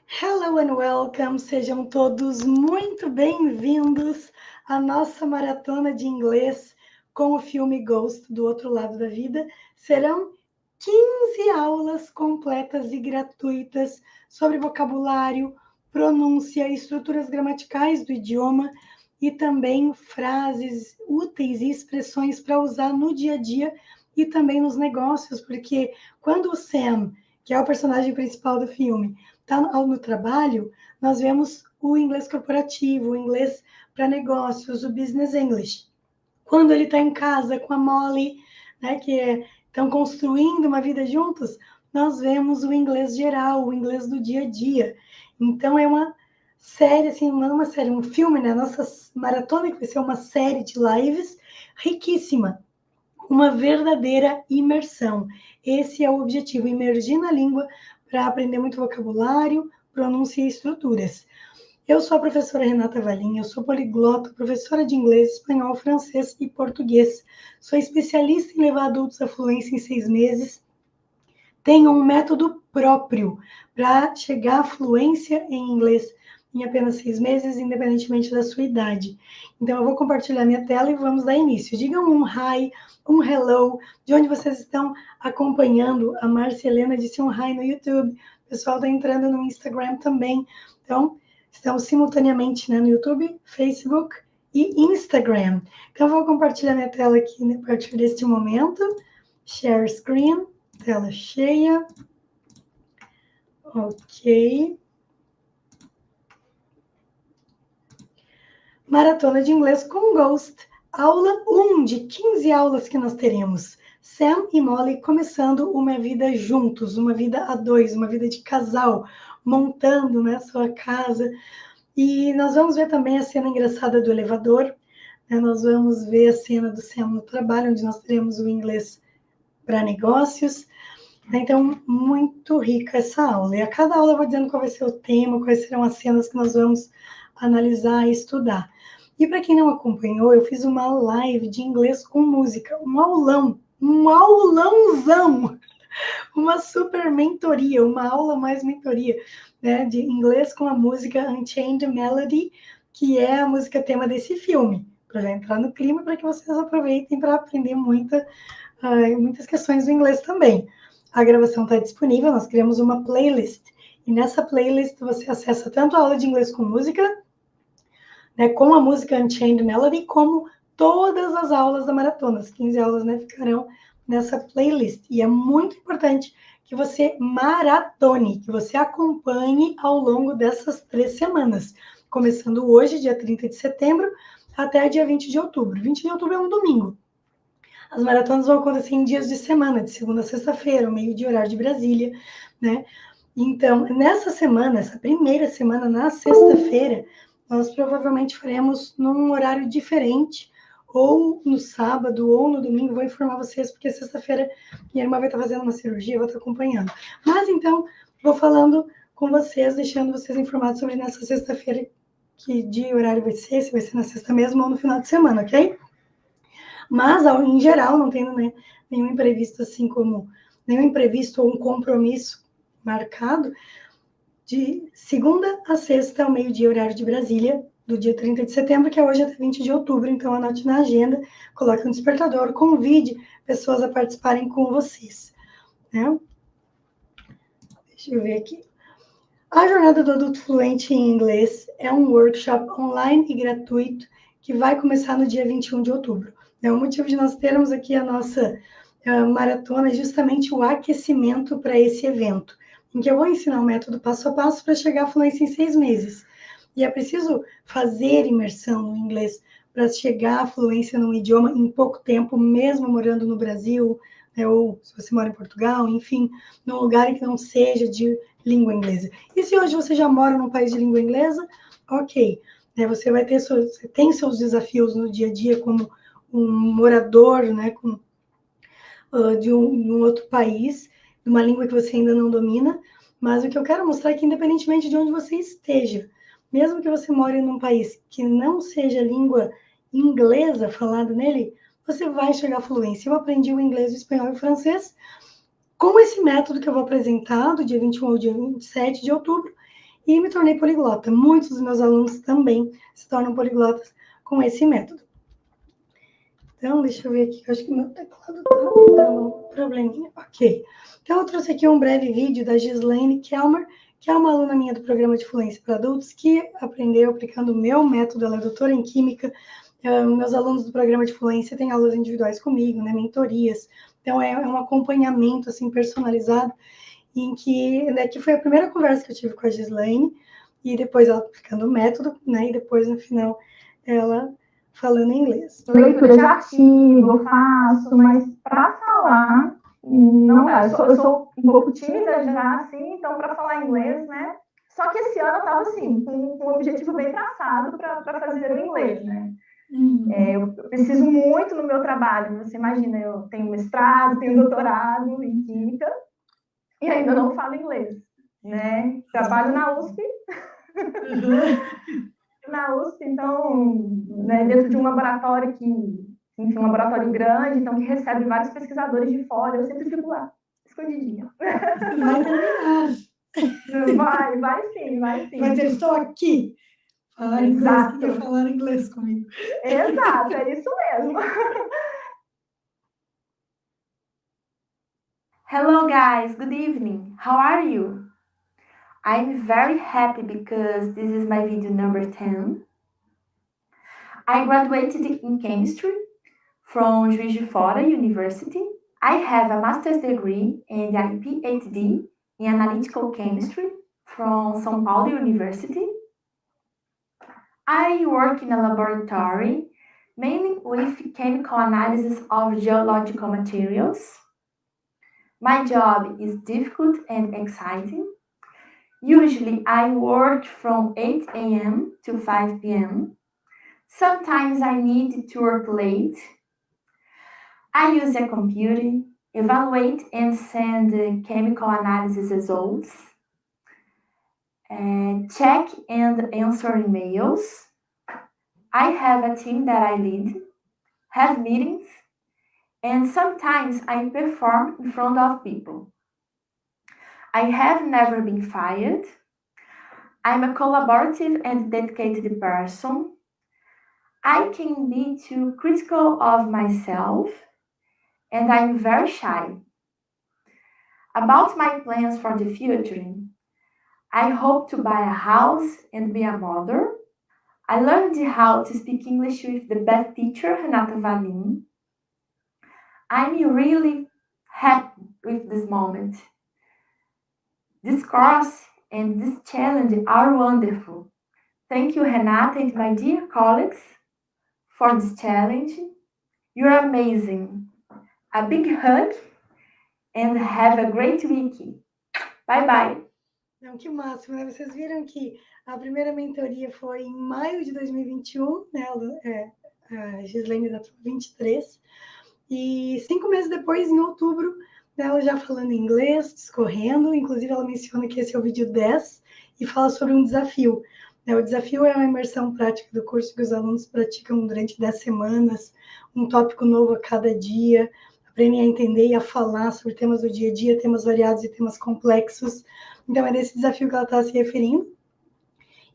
Hello and welcome, sejam todos muito bem-vindos à nossa maratona de inglês com o filme Ghost, do outro lado da vida. Serão 15 aulas completas e gratuitas sobre vocabulário, pronúncia, estruturas gramaticais do idioma e também frases úteis e expressões para usar no dia a dia e também nos negócios, porque quando o Sam, que é o personagem principal do filme, está no trabalho, nós vemos o inglês corporativo, o inglês para negócios, o business English. Quando ele está em casa com a Molly, né, que estão construindo uma vida juntos, nós vemos o inglês geral, o inglês do dia a dia. Então, é uma série, assim, não uma série, um filme, né? Nossa maratona, que vai ser uma série de lives riquíssima. Uma verdadeira imersão. Esse é o objetivo, imergir na língua para aprender muito vocabulário, pronúncia e estruturas. Eu sou a professora Renata Valim, eu sou poliglota, professora de inglês, espanhol, francês e português. Sou especialista em levar adultos à fluência em 6 meses. Tenho um método próprio para chegar à fluência em inglês em apenas 6 meses, independentemente da sua idade. Então, eu vou compartilhar minha tela e vamos dar início. Digam um hi, um hello, de onde vocês estão acompanhando. A Márcia Helena disse um hi no YouTube. O pessoal está entrando no Instagram também. Então, estamos simultaneamente, né, no YouTube, Facebook e Instagram. Então, eu vou compartilhar minha tela aqui, né, a partir deste momento. Share screen, tela cheia. Ok. Maratona de inglês com Ghost. Aula 1 de 15 aulas que nós teremos. Sam e Molly começando uma vida juntos, uma vida a dois, uma vida de casal, montando, né, sua casa. E nós vamos ver também a cena engraçada do elevador, né? Nós vamos ver a cena do Sam no trabalho, onde nós teremos o inglês para negócios. Então, muito rica essa aula. E a cada aula eu vou dizendo qual vai ser o tema, quais serão as cenas que nós vamos analisar e estudar. E para quem não acompanhou, eu fiz uma live de inglês com música, um aulãozão, uma super mentoria, uma aula mais mentoria, né, de inglês com a música Unchained Melody, que é a música tema desse filme, para já entrar no clima, para que vocês aproveitem para aprender muitas questões do inglês também. A gravação está disponível, nós criamos uma playlist, e nessa playlist você acessa tanto a aula de inglês com música, né, com a música Unchained Melody, como todas as aulas da maratona. As 15 aulas, né, ficarão nessa playlist. E é muito importante que você maratone, que você acompanhe ao longo dessas 3 semanas, começando hoje, dia 30 de setembro, até dia 20 de outubro. 20 de outubro é um domingo. As maratonas vão acontecer em dias de semana, de segunda a sexta-feira, meio-dia, horário de Brasília, né? Então, nessa semana, essa primeira semana, na sexta-feira, nós provavelmente faremos num horário diferente, ou no sábado, ou no domingo, vou informar vocês, porque sexta-feira minha irmã vai estar fazendo uma cirurgia, eu vou estar acompanhando. Mas, então, vou falando com vocês, deixando vocês informados sobre nessa sexta-feira, que dia e horário vai ser, se vai ser na sexta mesmo ou no final de semana, ok? Mas, em geral, não tendo, né, nenhum imprevisto, assim como nenhum imprevisto ou um compromisso marcado, de segunda a sexta, ao meio-dia, horário de Brasília, do dia 30 de setembro, que é hoje até 20 de outubro. Então, anote na agenda, coloque um despertador, convide pessoas a participarem com vocês, né? Deixa eu ver aqui. A Jornada do Adulto Fluente em Inglês é um workshop online e gratuito que vai começar no dia 21 de outubro. O motivo de nós termos aqui a nossa maratona é justamente o aquecimento para esse evento, em que eu vou ensinar o método passo a passo para chegar à fluência em 6 meses. E é preciso fazer imersão no inglês para chegar à fluência num idioma em pouco tempo, mesmo morando no Brasil, né, ou se você mora em Portugal, enfim, num lugar que não seja de língua inglesa. E se hoje você já mora num país de língua inglesa, ok, né, você tem seus desafios no dia a dia como um morador, né, de um outro país, de uma língua que você ainda não domina, mas o que eu quero mostrar é que, independentemente de onde você esteja, mesmo que você more num país que não seja língua inglesa falada nele, você vai chegar à fluência. Eu aprendi o inglês, o espanhol e o francês com esse método que eu vou apresentar do dia 21 ao dia 27 de outubro, e me tornei poliglota. Muitos dos meus alunos também se tornam poliglotas com esse método. Então, deixa eu ver aqui, eu acho que meu teclado está dando um probleminha. Ok. Então, eu trouxe aqui um breve vídeo da Gislaine Kelmer, que é uma aluna minha do programa de fluência para adultos, que aprendeu aplicando o meu método. Ela é doutora em química. Meus alunos do programa de fluência têm aulas individuais comigo, né, mentorias. Então, é um acompanhamento assim, personalizado, em que foi a primeira conversa que eu tive com a Gislaine, e depois ela aplicando o método, né, e depois, no final, ela falando inglês. Leitura de artigo, eu faço, mas para falar, não dá. Eu sou um pouco tímida já, assim, então para falar inglês, né? Só que esse ano eu estava, assim, com um objetivo bem traçado para fazer o inglês, né? Eu preciso muito no meu trabalho. Você imagina, eu tenho mestrado, tenho doutorado em química e ainda não falo inglês, né? Trabalho na USP. Na USP, então, né, dentro de um laboratório enfim, um laboratório grande, então, que recebe vários pesquisadores de fora, eu sempre fico lá, escondidinha. Vai terminar. Vai sim. Mas eu estou aqui. Falar inglês comigo. Exato, é isso mesmo. Hello guys, good evening. How are you? I'm very happy because this is my video number 10. I graduated in chemistry from Juiz de Fora University. I have a master's degree and a PhD in analytical chemistry from São Paulo University. I work in a laboratory mainly with chemical analysis of geological materials. My job is difficult and exciting. Usually I work from 8 a.m. to 5 p.m. Sometimes I need to work late. I use a computer, evaluate and send chemical analysis results, check and answer emails. I have a team that I lead, have meetings, and sometimes I perform in front of people. I have never been fired. I'm a collaborative and dedicated person. I can be too critical of myself, and I'm very shy. About my plans for the future, I hope to buy a house and be a mother. I learned how to speak English with the best teacher, Renata Valim. I'm really happy with this moment. This course and this challenge are wonderful. Thank you, Renata, and my dear colleagues, for this challenge. You're amazing. A big hug and have a great week. Bye bye. Não, que máximo, né? Vocês viram que a primeira mentoria foi em maio de 2021, né? A Gislaine da 23, e 5 meses depois, em outubro, né, ela já falando inglês, discorrendo, inclusive ela menciona que esse é o vídeo 10 e fala sobre um desafio. O desafio é uma imersão prática do curso que os alunos praticam durante 10 semanas, um tópico novo a cada dia, aprendem a entender e a falar sobre temas do dia a dia, temas variados e temas complexos. Então, é desse desafio que ela está se referindo.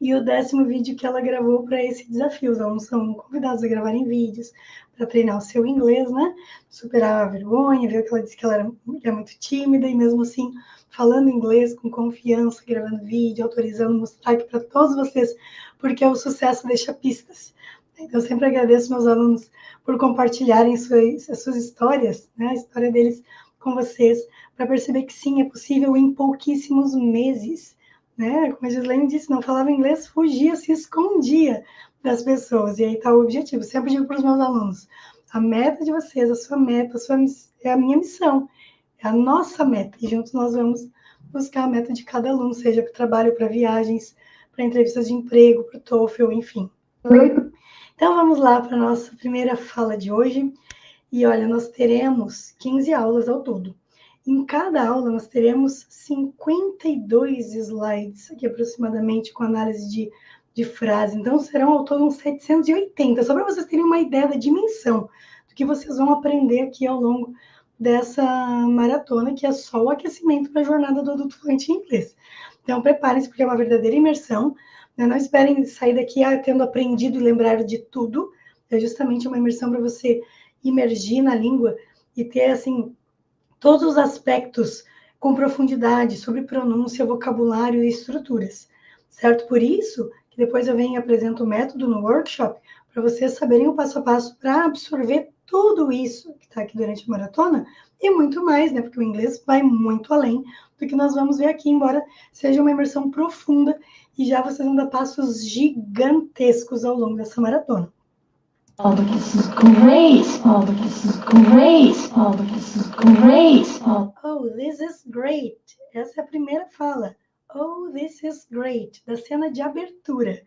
E o 10º vídeo que ela gravou para esse desafio. Os alunos são convidados a gravarem vídeos para treinar o seu inglês, né? Superar a vergonha, ver que ela disse que ela é muito tímida e mesmo assim falando inglês com confiança, gravando vídeo, autorizando, mostrar aqui para todos vocês, porque o sucesso deixa pistas. Então, eu sempre agradeço meus alunos por compartilharem as suas histórias, né? A história deles com vocês, para perceber que sim, é possível em pouquíssimos meses, né? Como a Gislaine disse, não falava inglês, fugia, se escondia das pessoas. E aí está o objetivo. Sempre digo para os meus alunos, a meta de vocês, a sua meta, é a minha missão, é a nossa meta. E juntos nós vamos buscar a meta de cada aluno, seja para trabalho, para viagens, para entrevistas de emprego, para o TOEFL, enfim. Então vamos lá para a nossa primeira fala de hoje. E olha, nós teremos 15 aulas ao todo. Em cada aula, nós teremos 52 slides, aqui aproximadamente, com análise de frase. Então, serão ao todo uns 780, só para vocês terem uma ideia da dimensão do que vocês vão aprender aqui ao longo dessa maratona, que é só o aquecimento para a jornada do adulto fluente em inglês. Então, preparem-se, porque é uma verdadeira imersão. Né? Não esperem sair daqui tendo aprendido e lembrar de tudo. É justamente uma imersão para você imergir na língua e ter, assim, todos os aspectos com profundidade sobre pronúncia, vocabulário e estruturas, certo? Por isso que depois eu venho e apresento o método no workshop para vocês saberem o passo a passo para absorver tudo isso que está aqui durante a maratona e muito mais, né? Porque o inglês vai muito além do que nós vamos ver aqui, embora seja uma imersão profunda e já vocês vão dar passos gigantescos ao longo dessa maratona. Oh, but this is great. Oh, but this is great. Oh, but this is great. Oh, this is great. Essa é a primeira fala. Oh, this is great. Da cena de abertura,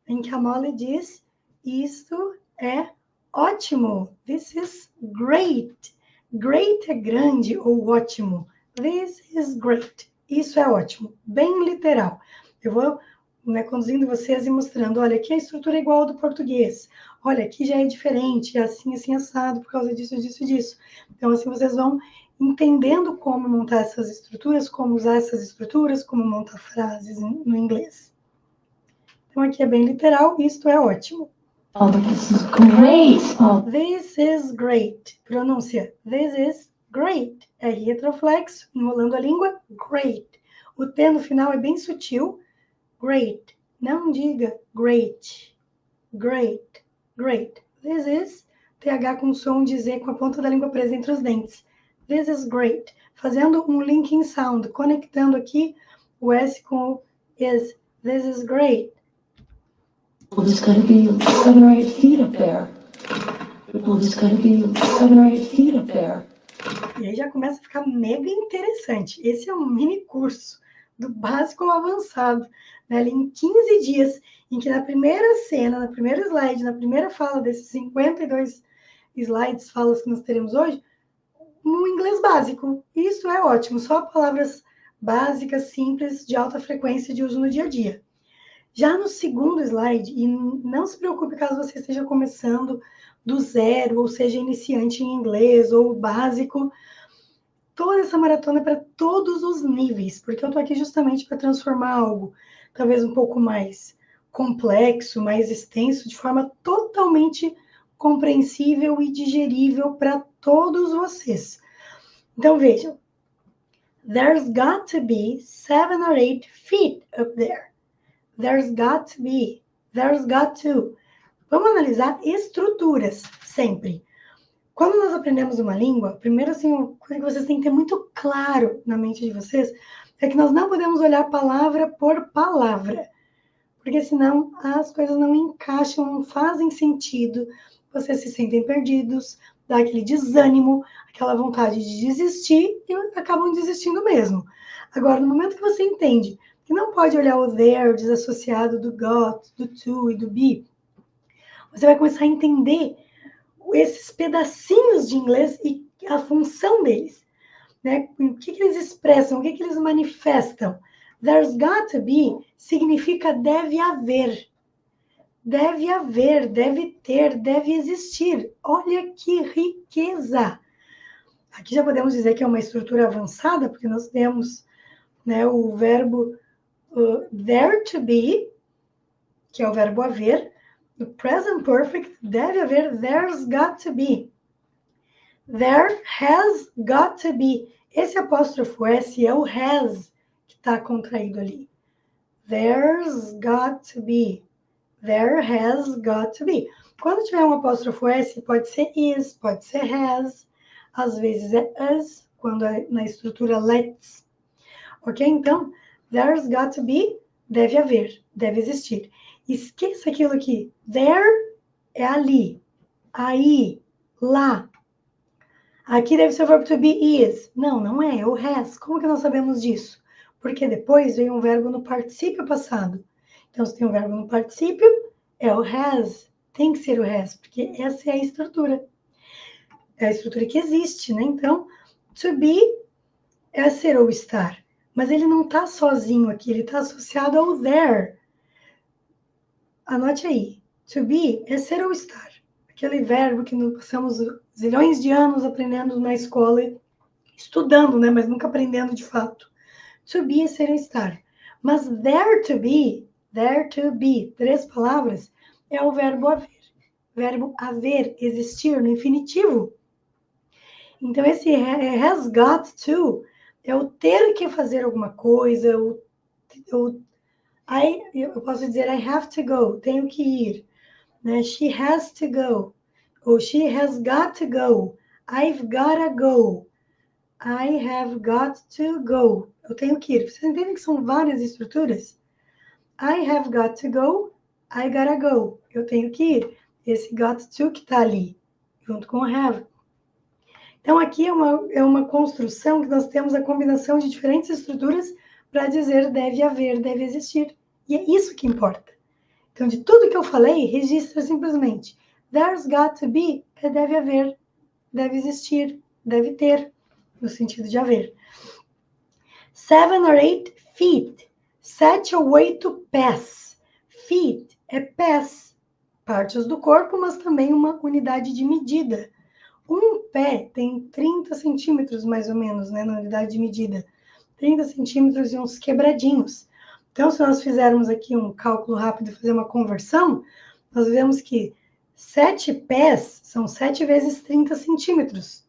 em que a Molly diz, isto é ótimo. This is great. Great é grande ou ótimo. This is great. Isso é ótimo. Bem literal. Eu vou, né, conduzindo vocês e mostrando, olha, aqui a estrutura é igual ao do português. Olha, aqui já é diferente, é assim, assim, assado, por causa disso, disso, disso. Então, assim, vocês vão entendendo como montar essas estruturas, como usar essas estruturas, como montar frases no inglês. Então, aqui é bem literal, isto é ótimo. Oh, but this is great. Oh, This is great. Pronúncia, this is great. R retroflexo, enrolando a língua, great. O T no final é bem sutil, great. Não diga great, great, great. This is, TH com som de Z com a ponta da língua presa entre os dentes. This is great. Fazendo um linking sound, conectando aqui o S com o is. This is great. well, there's gotta be 7 or 8 feet up there. Well, there's gotta be 7 or 8 feet up there. E aí já começa a ficar mega interessante. Esse é um mini curso do básico ao avançado, né? Ali em 15 dias, em que na primeira cena, na primeira slide, na primeira fala desses 52 slides, falas que nós teremos hoje, no inglês básico. Isso é ótimo, só palavras básicas, simples, de alta frequência de uso no dia a dia. Já no segundo slide, e não se preocupe caso você esteja começando do zero, ou seja, iniciante em inglês, ou básico, toda essa maratona é para todos os níveis, porque eu estou aqui justamente para transformar algo talvez um pouco mais complexo, mais extenso, de forma totalmente compreensível e digerível para todos vocês. Então, vejam. There's got to be 7 or 8 feet up there. There's got to be. There's got to. Vamos analisar estruturas, sempre. Quando nós aprendemos uma língua, primeiro, assim, uma coisa que vocês têm que ter muito claro na mente de vocês é que nós não podemos olhar palavra por palavra, porque senão as coisas não encaixam, não fazem sentido, vocês se sentem perdidos, dá aquele desânimo, aquela vontade de desistir e acabam desistindo mesmo. Agora, no momento que você entende que não pode olhar o there desassociado do got, do to e do be, você vai começar a entender esses pedacinhos de inglês e a função deles, né? O que eles expressam, o que eles manifestam. There's got to be significa deve haver. Deve haver, deve ter, deve existir. Olha que riqueza! Aqui já podemos dizer que é uma estrutura avançada, porque nós temos, né, o verbo there to be, que é o verbo haver. No present perfect, deve haver, there's got to be. There has got to be. Esse apóstrofo S é o has que está contraído ali. There's got to be. There has got to be. Quando tiver um apóstrofo S, pode ser is, pode ser has. Às vezes é us, quando é na estrutura let's. Ok? Então, there's got to be, deve haver, deve existir. Esqueça aquilo aqui. There é ali, aí, lá. Aqui deve ser o verbo to be is. Não, não é, é o has. Como que nós sabemos disso? Porque depois vem um verbo no particípio passado. Então, se tem um verbo no particípio, é o has. Tem que ser o has, porque essa é a estrutura. É a estrutura que existe, né? Então, to be é ser ou estar. Mas ele não está sozinho aqui, ele está associado ao there. Anote aí. To be é ser ou estar. Aquele verbo que nós passamos zilhões de anos aprendendo na escola, estudando, né? Mas nunca aprendendo de fato. To be é ser ou estar. Mas there to be, 3 palavras, é o verbo haver. Verbo haver, existir, no infinitivo. Então, esse has got to é o ter que fazer alguma coisa, eu posso dizer I have to go, tenho que ir. Né? She has to go, ou she has got to go, I've gotta go, I have got to go, eu tenho que ir. Vocês entendem que são várias estruturas? I have got to go, I gotta go, eu tenho que ir. Esse got to que tá ali, junto com o have. Então, aqui é uma construção que nós temos a combinação de diferentes estruturas para dizer deve haver, deve existir. E é isso que importa. Então, de tudo que eu falei, registra simplesmente. There's got to be é deve haver, deve existir, deve ter, no sentido de haver. 7 or 8 feet. 7 ou 8 pés. Feet é pés, partes do corpo, mas também uma unidade de medida. Um pé tem 30 centímetros, mais ou menos, né, na unidade de medida. 30 centímetros e uns quebradinhos. Então, se nós fizermos aqui um cálculo rápido e fazer uma conversão, nós vemos que 7 pés são 7 vezes 30 centímetros.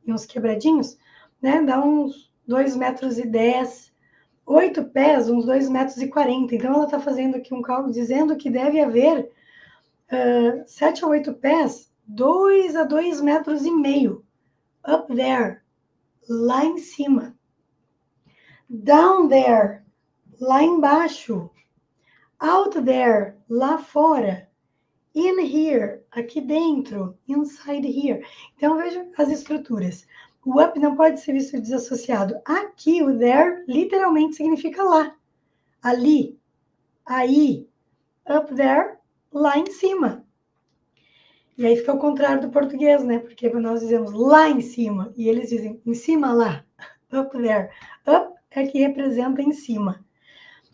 E uns quebradinhos, né, dá uns 2,10 metros. 8 pés, uns 2,40 metros. Então, ela está fazendo aqui um cálculo dizendo que deve haver 7 ou 8 pés, 2 a 2,5 metros. Up there, lá em cima. Down there, lá embaixo. Out there, lá fora. In here, aqui dentro. Inside here. Então, veja as estruturas. O up não pode ser visto desassociado. Aqui, o there, literalmente significa lá. Ali. Aí. Up there, lá em cima. E aí fica ao contrário do português, né? Porque nós dizemos lá em cima. E eles dizem em cima lá. Up there. Up é que representa em cima.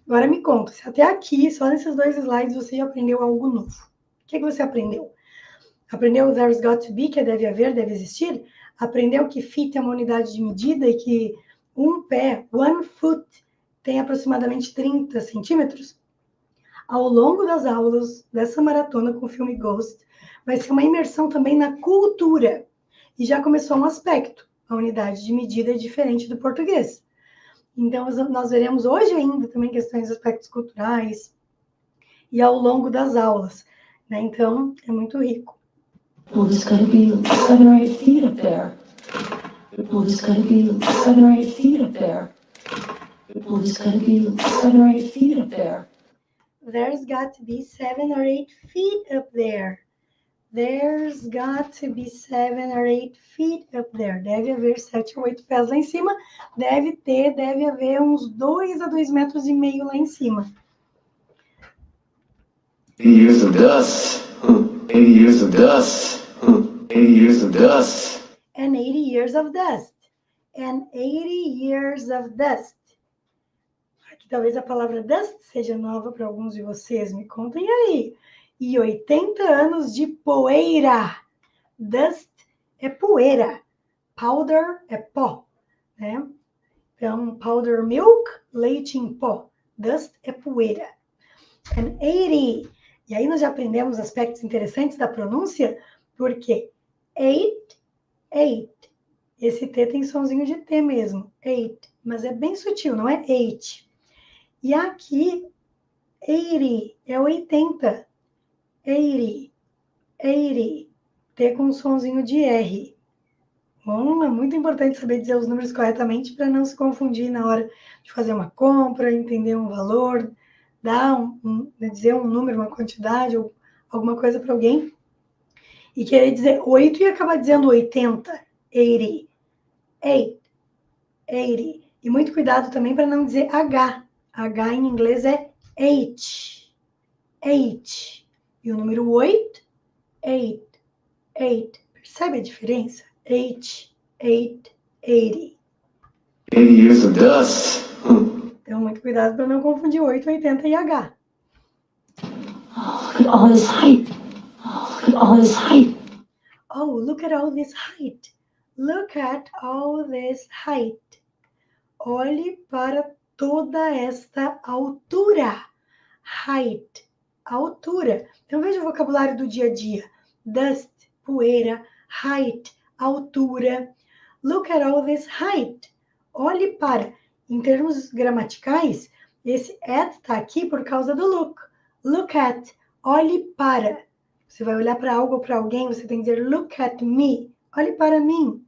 Agora me conta, se até aqui, só nesses 2 slides, você já aprendeu algo novo. O que você aprendeu? Aprendeu o there's got to be, que é deve haver, deve existir? Aprendeu que feet é uma unidade de medida e que um pé, one foot, tem aproximadamente 30 centímetros? Ao longo das aulas dessa maratona com o filme Ghost, vai ser uma imersão também na cultura. E já começou um aspecto. A unidade de medida é diferente do português. Então, nós veremos hoje ainda também questões de aspectos culturais e ao longo das aulas. Né? Então, é muito rico. Well, there's gotta be 7 or 8 feet up there. Well, there's gotta be 7 or 8 feet up there. Well, there's gotta be 7 or 8 feet up there. There's got to be 7 or 8 feet up there. There's got to be 7 or 8 feet up there. Deve haver 7 ou 8 pés lá em cima. Deve haver uns 2 a 2,5 metros lá em cima. 80 years of dust. 80 years of dust. 80 years of dust. And 80 years of dust. And 80 years of dust. Aqui talvez a palavra dust seja nova para alguns de vocês. Me contem aí. E 80 anos de poeira. Dust é poeira. Powder é pó. Né? Então, powder milk, leite em pó. Dust é poeira. And 80. E aí nós já aprendemos aspectos interessantes da pronúncia, porque 8. Esse T tem sonzinho de T mesmo. 8. Mas é bem sutil, não é 8. E aqui, 80 é 80. 80. T com um sonzinho de R. Bom, é muito importante saber dizer os números corretamente para não se confundir na hora de fazer uma compra, entender um valor, dar dizer um número, uma quantidade ou alguma coisa para alguém e querer dizer 8 e acabar dizendo 80. 80. 80. E muito cuidado também para não dizer H. H em inglês é H. E o número 8, 8. Percebe a diferença? 8, 80. 80 years of dust. Então, muito cuidado para não confundir 8, 80 e H. Oh, look at all this height. Oh, look at all this height. Oh, look at all this height. Look at all this height. Olhe para toda esta altura. Height, altura. Então, veja o vocabulário do dia a dia. Dust, poeira. Height, altura. Look at all this height. Olhe para. Em termos gramaticais, esse at está aqui por causa do look. Look at, olhe para. Você vai olhar para algo ou para alguém, você tem que dizer look at me. Olhe para mim.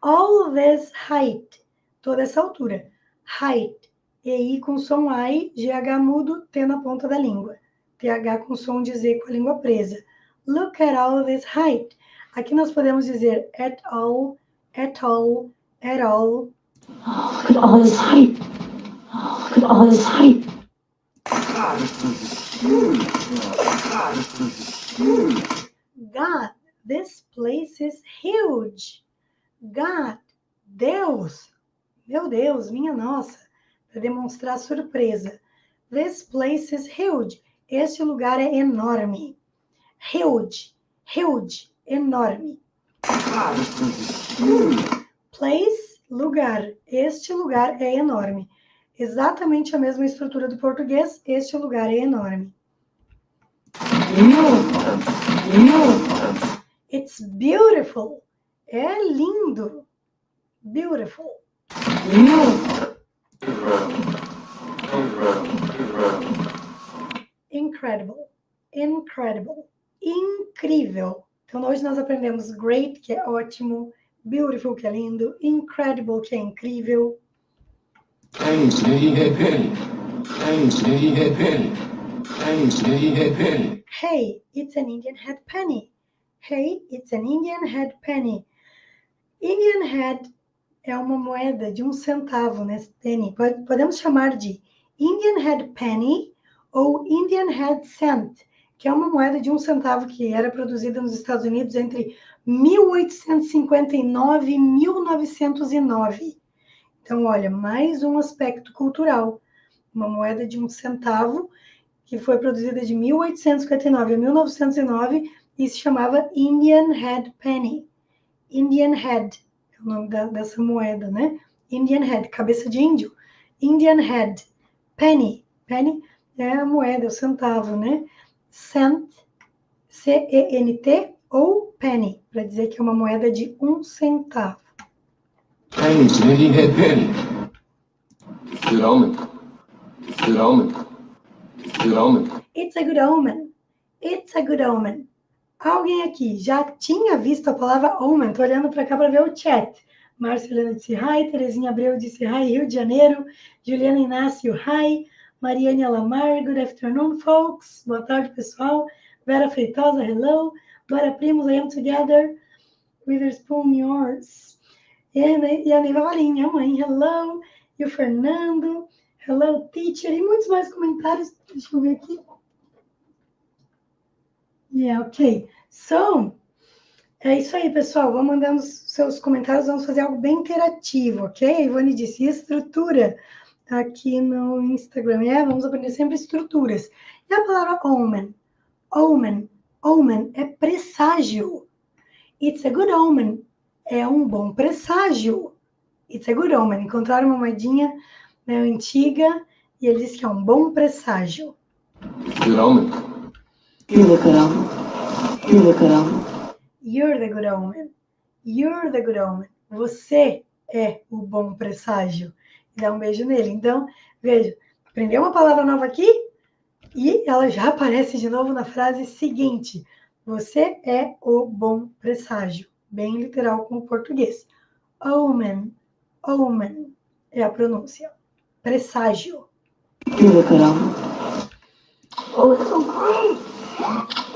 All this height, toda essa altura. Height, EI com som I, GH mudo, T na ponta da língua. TH com som de Z com a língua presa. Look at all this height. Aqui nós podemos dizer at all, at all, at all. Oh, look at all this height. Oh, look at all this height. God, this place is huge. God, Deus, meu Deus, minha nossa, para demonstrar surpresa. This place is huge. Este lugar é enorme. Huge, huge, enorme. Place, lugar. Este lugar é enorme. Exatamente a mesma estrutura do português. Este lugar é enorme. It's beautiful. É lindo. Beautiful. Incredible. Incredible. Incrível. Então, hoje nós aprendemos great, que é ótimo, beautiful, que é lindo, incredible, que é incrível. Penny, Smitty had Penny. Penny, Smitty had Penny. Penny, Smitty had Penny. Hey, it's an Indian head penny. Hey, it's an Indian head penny. Indian head é uma moeda de 1 centavo, né? Penny. Podemos chamar de Indian head penny ou Indian head cent, que é uma moeda de 1 centavo que era produzida nos Estados Unidos entre 1859 e 1909. Então, olha, mais um aspecto cultural. Uma moeda de 1 centavo que foi produzida de 1859 a 1909 e se chamava Indian Head Penny. Indian Head é o nome dessa moeda, né? Indian Head, cabeça de índio. Indian Head. Penny. Penny é a moeda, o centavo, né? Cent, C-E-N-T ou penny, para dizer que é uma moeda de 1 centavo. Penny, Smitty had Penny. Good omen. Good omen. Good omen. It's a good omen. It's a good omen. Alguém aqui já tinha visto a palavra omen? Estou olhando para cá para ver o chat. Márcia Helena disse hi, Terezinha Abreu disse hi, Rio de Janeiro. Juliana Inácio, hi. Mariane Alamar, good afternoon, folks. Boa tarde, pessoal. Vera Feitosa, hello. Dora Primos, I am together. Witherspoon, yours. E a Neiva Valim, minha mãe, hello. E o Fernando, hello, teacher. E muitos mais comentários. Deixa eu ver aqui. Yeah, ok. So, é isso aí, pessoal. Vão mandando seus comentários, vamos fazer algo bem interativo, ok? A Ivone disse, estrutura aqui no Instagram. Vamos aprender sempre estruturas. E a palavra omen? Omen. Omen é presságio. It's a good omen. É um bom presságio. It's a good omen. Encontraram uma moedinha, né, antiga e ele disse que é um bom presságio. Good omen. You're the good omen. You're the good omen. You're the good omen. You're the good omen. Você é o bom presságio. E dá um beijo nele. Então, veja, aprendeu uma palavra nova aqui e ela já aparece de novo na frase seguinte. Você é o bom presságio. Bem literal com o português. Omen. Omen é a pronúncia. Presságio. You're the good omen. Oh, it's so great.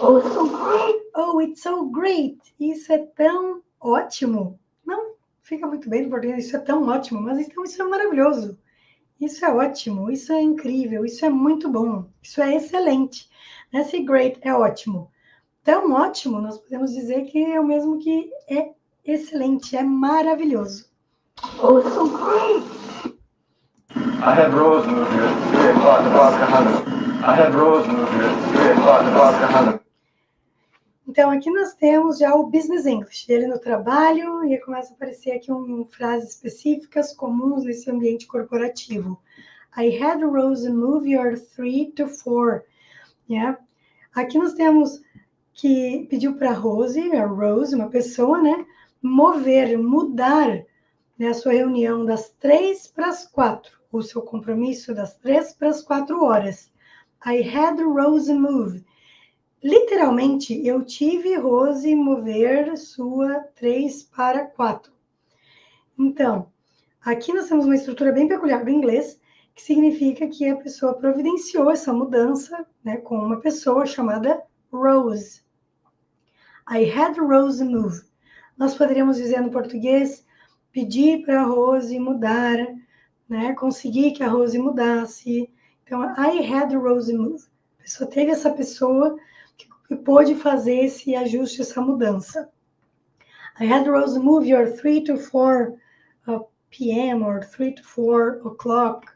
Oh, it's so great. Oh, it's so great. Isso é tão ótimo. Não fica muito bem no português. Isso é tão ótimo. Mas então isso é maravilhoso. Isso é ótimo. Isso é incrível. Isso é muito bom. Isso é excelente. Esse great é ótimo. Tão ótimo, nós podemos dizer que é o mesmo que é excelente. É maravilhoso. Oh, it's so great. I had Rose move here. 3 o'clock to Bob Kahana. I had Rose move here. 3 o'clock to Bob Kahana. Então, aqui nós temos já o Business English, ele no trabalho, e começa a aparecer aqui frases específicas comuns nesse ambiente corporativo. I had Rose move your 3 to 4. Yeah. Aqui nós temos que pediu para a Rose, uma pessoa, né, mudar, né, a sua reunião das 3 para as 4, o seu compromisso das 3 para as 4 horas. I had Rose move. Literalmente, eu tive Rose mover sua 3 para 4. Então, aqui nós temos uma estrutura bem peculiar do inglês, que significa que a pessoa providenciou essa mudança, né, com uma pessoa chamada Rose. I had Rose move. Nós poderíamos dizer no português, pedir para a Rose mudar, né, conseguir que a Rose mudasse. Então, I had Rose move. A pessoa teve essa pessoa que pôde fazer esse ajuste, essa mudança. I had Rose move your 3 to 4 p.m. or 3 to 4 o'clock,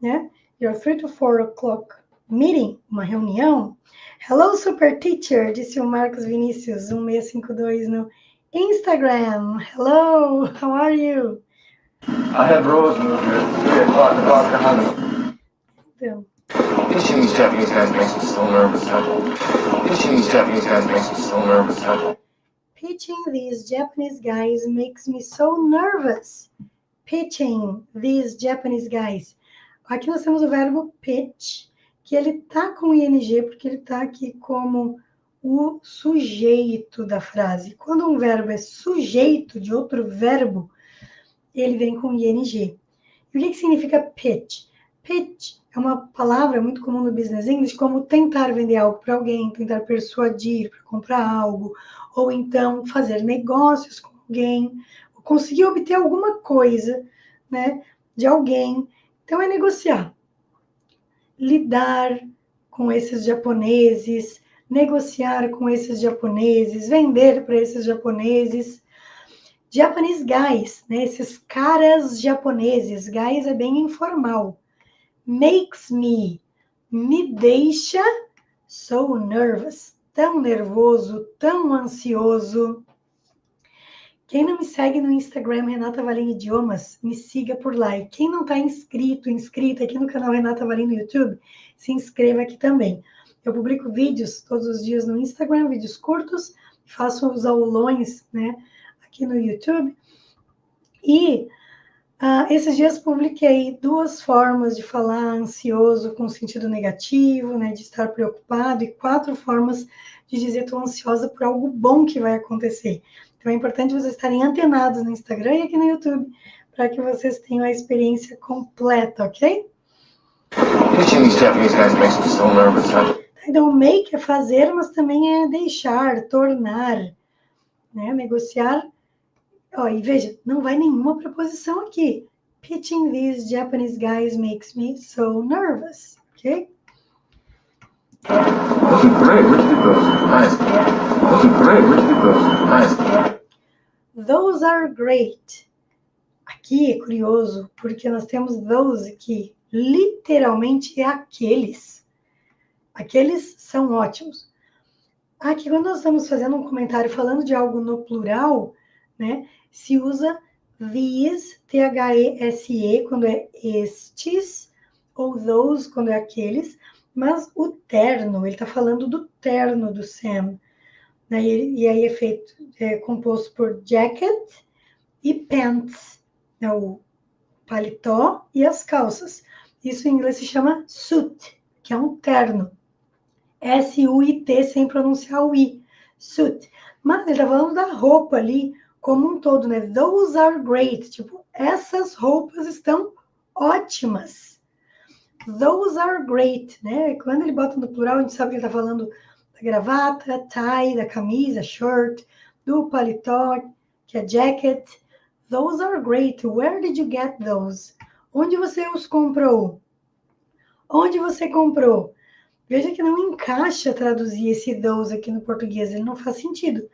né? Your 3 to 4 o'clock meeting, uma reunião. Hello, super teacher, disse o Marcos Vinícius, 1652 no Instagram. Hello, how are you? I had Rose move here at 3 o'clock to Dr. Honey. Então, Teaching these Japanese guys makes me so nervous. Teaching these Japanese guys makes me so nervous. pitching these Japanese guys makes me so nervous. Pitching these Japanese guys. Aqui nós temos o verbo pitch, que ele tá com ing porque ele tá aqui como o sujeito da frase. Quando um verbo é sujeito de outro verbo, ele vem com ing. E o que significa pitch? Pitch é uma palavra muito comum no Business English, como tentar vender algo para alguém, tentar persuadir para comprar algo, ou então fazer negócios com alguém, ou conseguir obter alguma coisa, né, de alguém. Então, é negociar. Lidar com esses japoneses, negociar com esses japoneses, vender para esses japoneses. Japanese guys, né, esses caras japoneses, guys é bem informal. Makes me deixa so nervous, tão nervoso, tão ansioso. Quem não me segue no Instagram, Renata Valim Idiomas, me siga por lá. E quem não está inscrita aqui no canal Renata Valim no YouTube, se inscreva aqui também. Eu publico vídeos todos os dias no Instagram, vídeos curtos, faço os aulões, né, aqui no YouTube. E esses dias publiquei 2 formas de falar ansioso com sentido negativo, né, de estar preocupado, e 4 formas de dizer estou ansiosa por algo bom que vai acontecer. Então é importante vocês estarem antenados no Instagram e aqui no YouTube, para que vocês tenham a experiência completa, ok? Teaching these Japanese guys makes me so nervous. Então, make é fazer, mas também é deixar, tornar, né, negociar. Ó, e veja, não vai nenhuma preposição aqui. Pitching these Japanese guys makes me so nervous, ok? Looking great, where'd you go? Nice. Looking great, where'd you go? Nice. Those are great. Aqui é curioso, porque nós temos those aqui. Literalmente é aqueles. Aqueles são ótimos. Aqui, quando nós estamos fazendo um comentário falando de algo no plural, né, se usa these, T-H-E-S-E, quando é estes, ou those, quando é aqueles, mas o terno, ele está falando do terno do Sam, né, e aí é composto por jacket e pants, né, o paletó e as calças. Isso em inglês se chama suit, que é um terno. S-U-I-T, sem pronunciar o I, suit. Mas ele está falando da roupa ali, como um todo, né? Those are great. Tipo, essas roupas estão ótimas. Those are great, né? Quando ele bota no plural, a gente sabe que ele está falando da gravata, tie, da camisa, shirt, do paletó, que é jacket. Those are great. Where did you get those? Onde você os comprou? Onde você comprou? Veja que não encaixa traduzir esse those aqui no português, ele não faz sentido.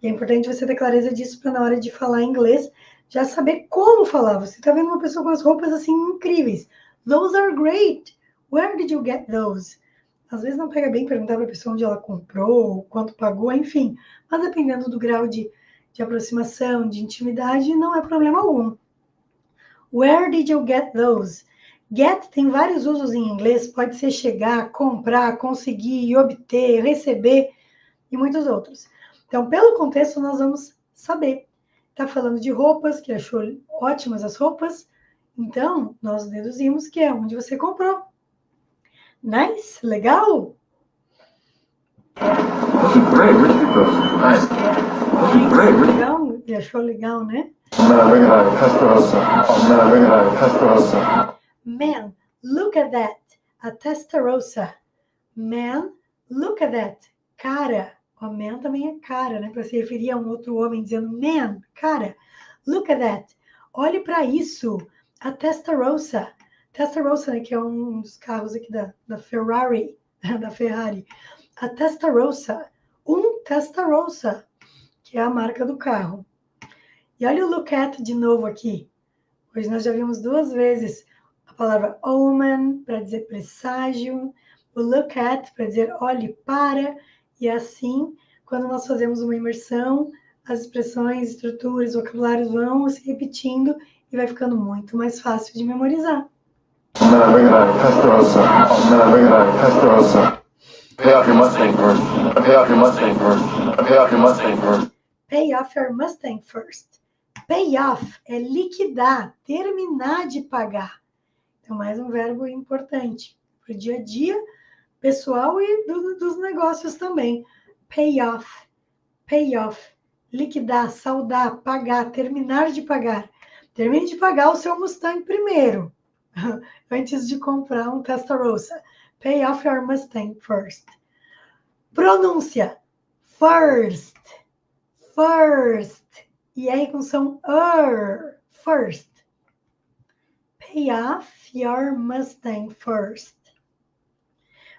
E é importante você ter clareza disso para na hora de falar inglês, já saber como falar. Você está vendo uma pessoa com as roupas assim incríveis. Those are great. Where did you get those? Às vezes não pega bem perguntar para a pessoa onde ela comprou, quanto pagou, enfim. Mas dependendo do grau de aproximação, de intimidade, não é problema algum. Where did you get those? Get tem vários usos em inglês, pode ser chegar, comprar, conseguir, obter, receber e muitos outros. Então, pelo contexto, nós vamos saber. Está falando de roupas, que achou ótimas as roupas, então nós deduzimos que é onde você comprou. Nice, legal? Great, where'd you go? Nice. Great, where'd you Legal, ele achou legal, né? Man, look at that. A testarossa. Man, look at that. Cara. O man também é cara, né? Para se referir a um outro homem dizendo, man, cara. Look at that. Olhe para isso. A testarossa. Testarossa, né? Que é um dos carros aqui da Ferrari. Da Ferrari. A testarossa. Um testarossa. Que é a marca do carro. E olha o look at de novo aqui. Hoje nós já vimos 2 vezes a palavra omen, para dizer presságio, o look at, para dizer olhe para, e assim, quando nós fazemos uma imersão, as expressões, estruturas, vocabulários vão se repetindo e vai ficando muito mais fácil de memorizar. Pay off your Mustang first. Pay off your Mustang first. Pay off your Mustang first. Pay off your Mustang first. Pay off é liquidar, terminar de pagar. Então, mais um verbo importante para o dia a dia, pessoal e dos negócios também. Pay off, liquidar, saldar, pagar, terminar de pagar. Termine de pagar o seu Mustang primeiro, antes de comprar um Testarossa. Pay off your Mustang first. Pronúncia. First. E aí com som first. Pay off your Mustang first.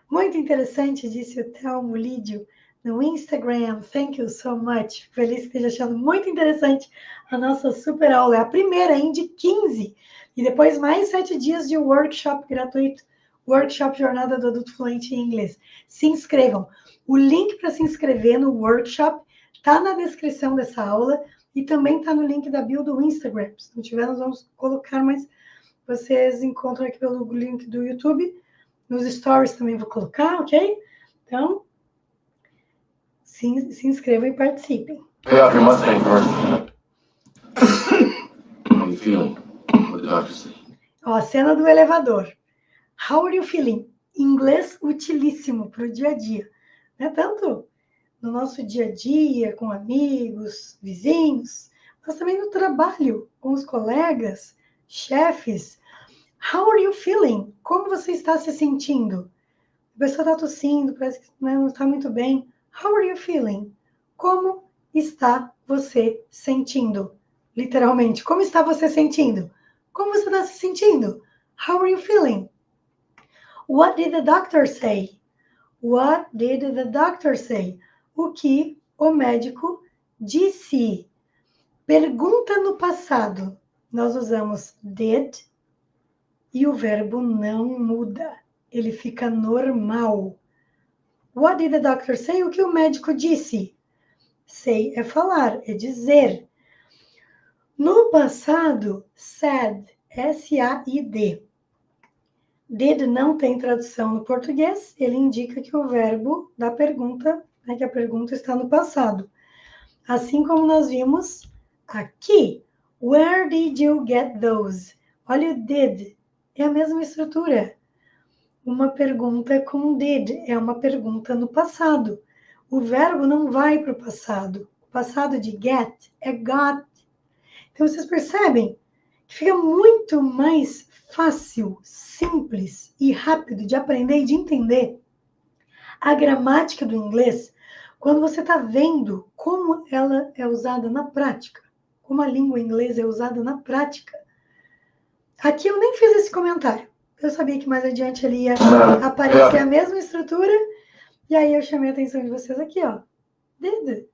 Muito interessante, disse o Thelmo Lídio no Instagram. Thank you so much. Feliz que esteja achando muito interessante a nossa super aula. É a primeira, hein, de 15. E depois mais 7 dias de workshop gratuito. Workshop Jornada do Adulto Fluente em Inglês. Se inscrevam. O link para se inscrever no workshop está na descrição dessa aula e também está no link da bio do Instagram. Se não tiver, nós vamos colocar, mas vocês encontram aqui pelo link do YouTube. Nos stories também vou colocar, ok? Então, se inscrevam e participem. Pay off your Mustang first. How are you feeling? What did the doctor say? Ó, a cena do elevador. How are you feeling? Inglês utilíssimo para o dia a dia. Né? Tanto no nosso dia a dia, com amigos, vizinhos, mas também no trabalho, com os colegas, chefes. How are you feeling? Como você está se sentindo? A pessoa está tossindo, parece que não está muito bem. How are you feeling? Como está você sentindo? Literalmente, como está você sentindo? Como você está se sentindo? How are you feeling? What did the doctor say? What did the doctor say? O que o médico disse? Pergunta no passado. Nós usamos did e o verbo não muda. Ele fica normal. What did the doctor say? O que o médico disse? Say é falar, é dizer. No passado, said, S-A-I-D. Did não tem tradução no português, ele indica que o verbo da pergunta, né, que a pergunta está no passado. Assim como nós vimos aqui. Where did you get those? Olha o did, é a mesma estrutura. Uma pergunta com did, é uma pergunta no passado. O verbo não vai para o passado. O passado de get é got. Então, vocês percebem que fica muito mais fácil, simples e rápido de aprender e de entender a gramática do inglês quando você está vendo como ela é usada na prática, como a língua inglesa é usada na prática. Aqui eu nem fiz esse comentário. Eu sabia que mais adiante ele ia aparecer a mesma estrutura e aí eu chamei a atenção de vocês aqui, ó. Did.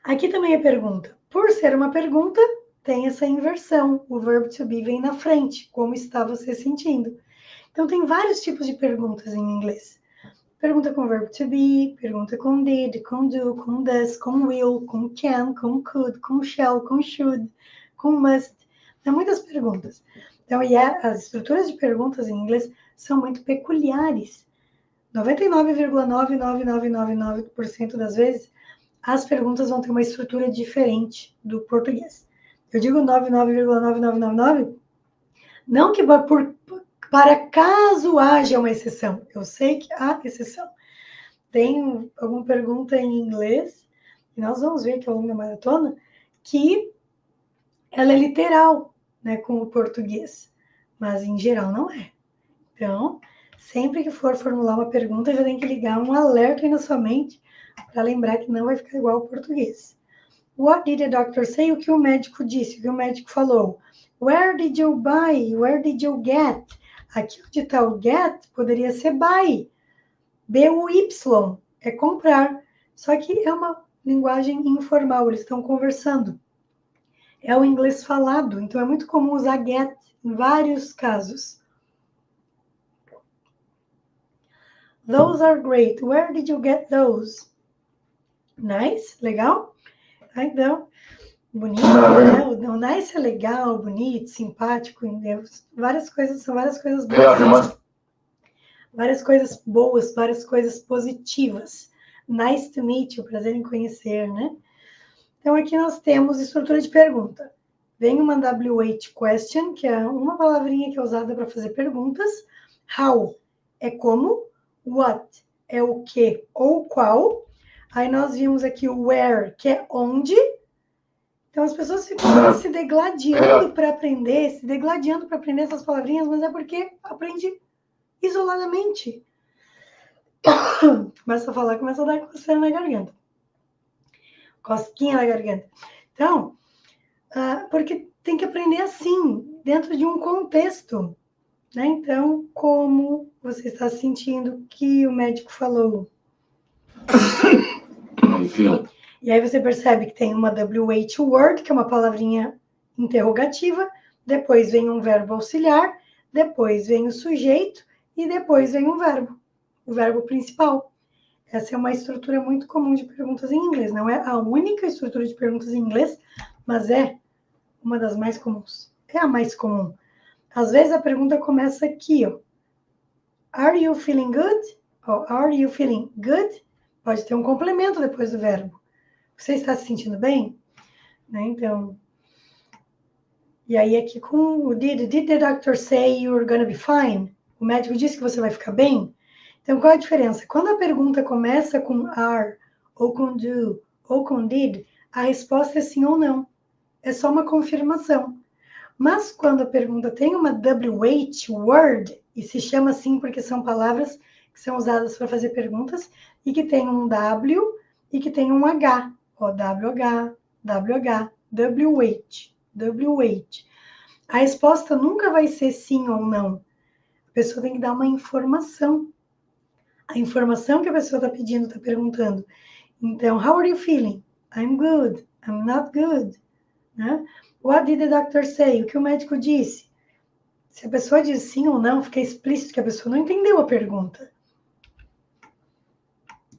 Aqui também é pergunta. Por ser uma pergunta, tem essa inversão. O verbo to be vem na frente. Como está você sentindo? Então, tem vários tipos de perguntas em inglês. Pergunta com verbo to be, pergunta com did, com do, com does, com will, com can, com could, com shall, com should, com must. Tem muitas perguntas. Então, as estruturas de perguntas em inglês são muito peculiares. 99,99999% das vezes, as perguntas vão ter uma estrutura diferente do português. Eu digo 99,9999, não que para caso haja uma exceção. Eu sei que há exceção. Tem alguma pergunta em inglês, e nós vamos ver que ao longo da maratona, que ela é literal, né, com o português. Mas, em geral, não é. Então, sempre que for formular uma pergunta, já tem que ligar um alerta aí na sua mente para lembrar que não vai ficar igual ao português. What did the doctor say? O que o médico disse, o que o médico falou. Where did you buy? Where did you get? Aqui onde está o get, poderia ser buy. B-U-Y, é comprar. Só que é uma linguagem informal, eles estão conversando. É o inglês falado, então é muito comum usar get em vários casos. Those are great. Where did you get those? Nice, legal? Então, bonito, né? O nice é legal, bonito, simpático, várias coisas, são várias coisas boas. Várias coisas boas, várias coisas positivas. Nice to meet you, prazer em conhecer, né? Então, aqui nós temos estrutura de pergunta. Vem uma WH question, que é uma palavrinha que é usada para fazer perguntas. How é como. What é o que ou qual. Aí nós vimos aqui o where, que é onde. Então, as pessoas ficam se degladiando para aprender, essas palavrinhas, mas é porque aprende isoladamente. Começa a falar, começa a dar coceira na garganta. Cosquinha na garganta. Então, porque tem que aprender assim, dentro de um contexto. Né? Então, como você está sentindo que o médico falou? E aí você percebe que tem uma WH word, que é uma palavrinha interrogativa, depois vem um verbo auxiliar, depois vem o sujeito e depois vem o verbo principal. Essa é uma estrutura muito comum de perguntas em inglês. Não é a única estrutura de perguntas em inglês, mas é uma das mais comuns. É a mais comum. Às vezes a pergunta começa aqui, ó. Are you feeling good? Ou are you feeling good? Pode ter um complemento depois do verbo. Você está se sentindo bem? Né? Então, e aí aqui com o did the doctor say you're gonna be fine? O médico disse que você vai ficar bem? Então, qual é a diferença? Quando a pergunta começa com are, ou com do, ou com did, a resposta é sim ou não. É só uma confirmação. Mas quando a pergunta tem uma WH word, e se chama assim porque são palavras que são usadas para fazer perguntas, e que tem um W e que tem um H, ó, WH, WH, WH. A resposta nunca vai ser sim ou não. A pessoa tem que dar uma informação. A informação que a pessoa está pedindo, está perguntando. Então, how are you feeling? I'm good. I'm not good. Né? What did the doctor say? O que o médico disse? Se a pessoa diz sim ou não, fica explícito que a pessoa não entendeu a pergunta.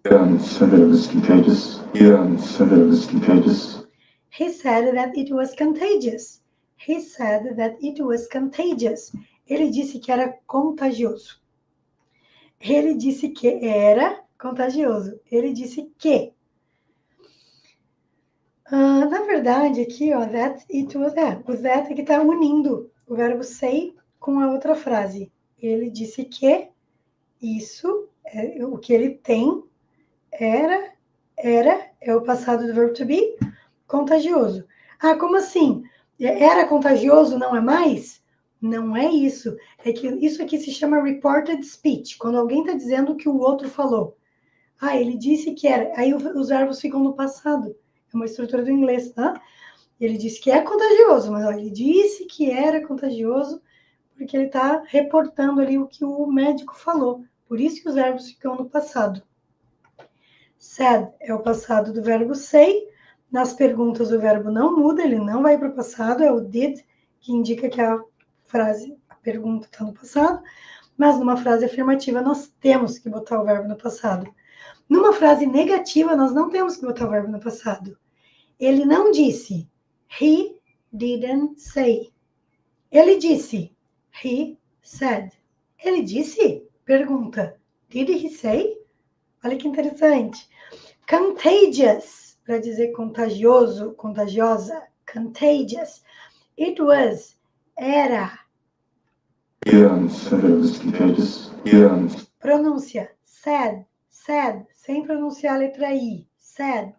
He said that it was contagious. He said that it was contagious. He said that it was contagious. Ele disse que era contagioso. Ele disse que era contagioso. Ele disse que. Na verdade, aqui, ó, that it was, o that é que está unindo o verbo say com a outra frase. Ele disse que isso, o que ele tem, era, é o passado do verbo to be, contagioso. Como assim? Era contagioso, não é mais? Não é isso. É que isso aqui se chama reported speech, quando alguém está dizendo o que o outro falou. Ele disse que era. Aí os verbos ficam no passado. É uma estrutura do inglês, tá? Ele disse que é contagioso, mas ele disse que era contagioso porque ele está reportando ali o que o médico falou. Por isso que os verbos ficam no passado. Said é o passado do verbo say. Nas perguntas o verbo não muda, ele não vai para o passado, é o did, que indica que a frase, a pergunta está no passado. Mas numa frase afirmativa, nós temos que botar o verbo no passado. Numa frase negativa, nós não temos que botar o verbo no passado. Ele não disse. He didn't say. Ele disse. He said. Ele disse? Pergunta. Did he say? Olha que interessante. Contagious, para dizer contagioso, contagiosa. Contagious. It was. Era. Yeah, said it was contagious. Yeah. Pronúncia. Said. Said. Sem pronunciar a letra I. Said.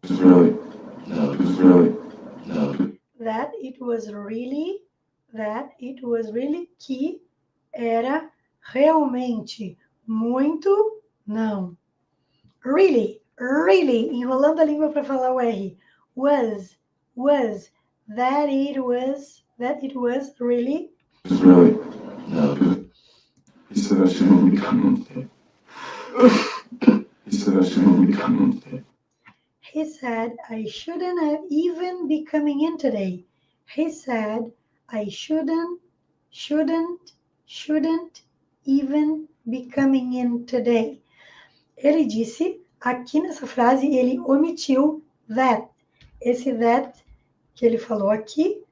It was really. No, it was really. No. That it was really. That it was really. Que era realmente. Muito. Não. Really. Really. Enrolando a língua para falar o R. Was. Was. That it was. That it was really. It was really. No. He said I shouldn't be coming today. He said I shouldn't be coming today. He said I shouldn't have even be coming in today. He said I shouldn't even be coming in today. Ele disse, aqui nessa frase, ele omitiu that. Esse that que ele falou aqui,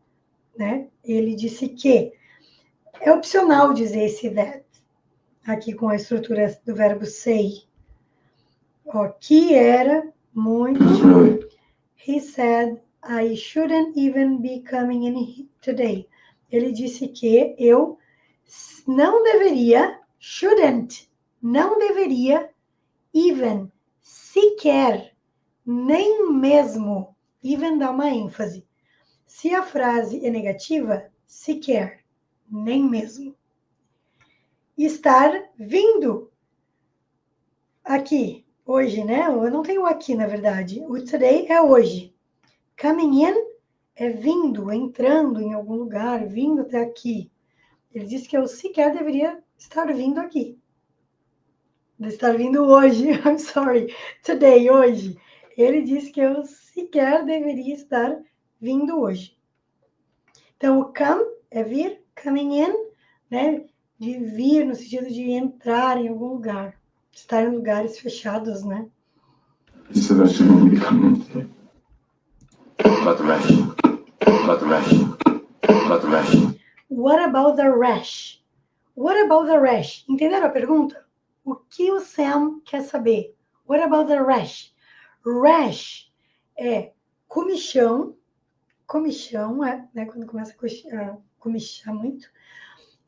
né? Ele disse que. É opcional dizer esse that. Aqui com a estrutura do verbo say. Ó, que era muito. It was really. He said, I shouldn't even be coming in today. Ele disse que eu não deveria, shouldn't, não deveria, even, sequer, nem mesmo, even dá uma ênfase. Se a frase é negativa, sequer, nem mesmo. Estar vindo aqui, hoje, né? Eu não tenho aqui, na verdade. O today é hoje. Coming in é vindo, entrando em algum lugar, vindo até aqui. Ele disse que eu sequer deveria estar vindo aqui. De estar vindo hoje, I'm sorry, today, hoje. Ele disse que eu sequer deveria estar vindo hoje. Então, o come é vir, coming in, né? De vir no sentido de entrar em algum lugar. Estar em lugares fechados, né? He said I shouldn't be coming today. About the rash. About the rash. About the rash. What about the rash? What about the rash? Entenderam a pergunta? O que o Sam quer saber? What about the rash? Rash é comichão. Comichão é, né, quando começa a comichar muito.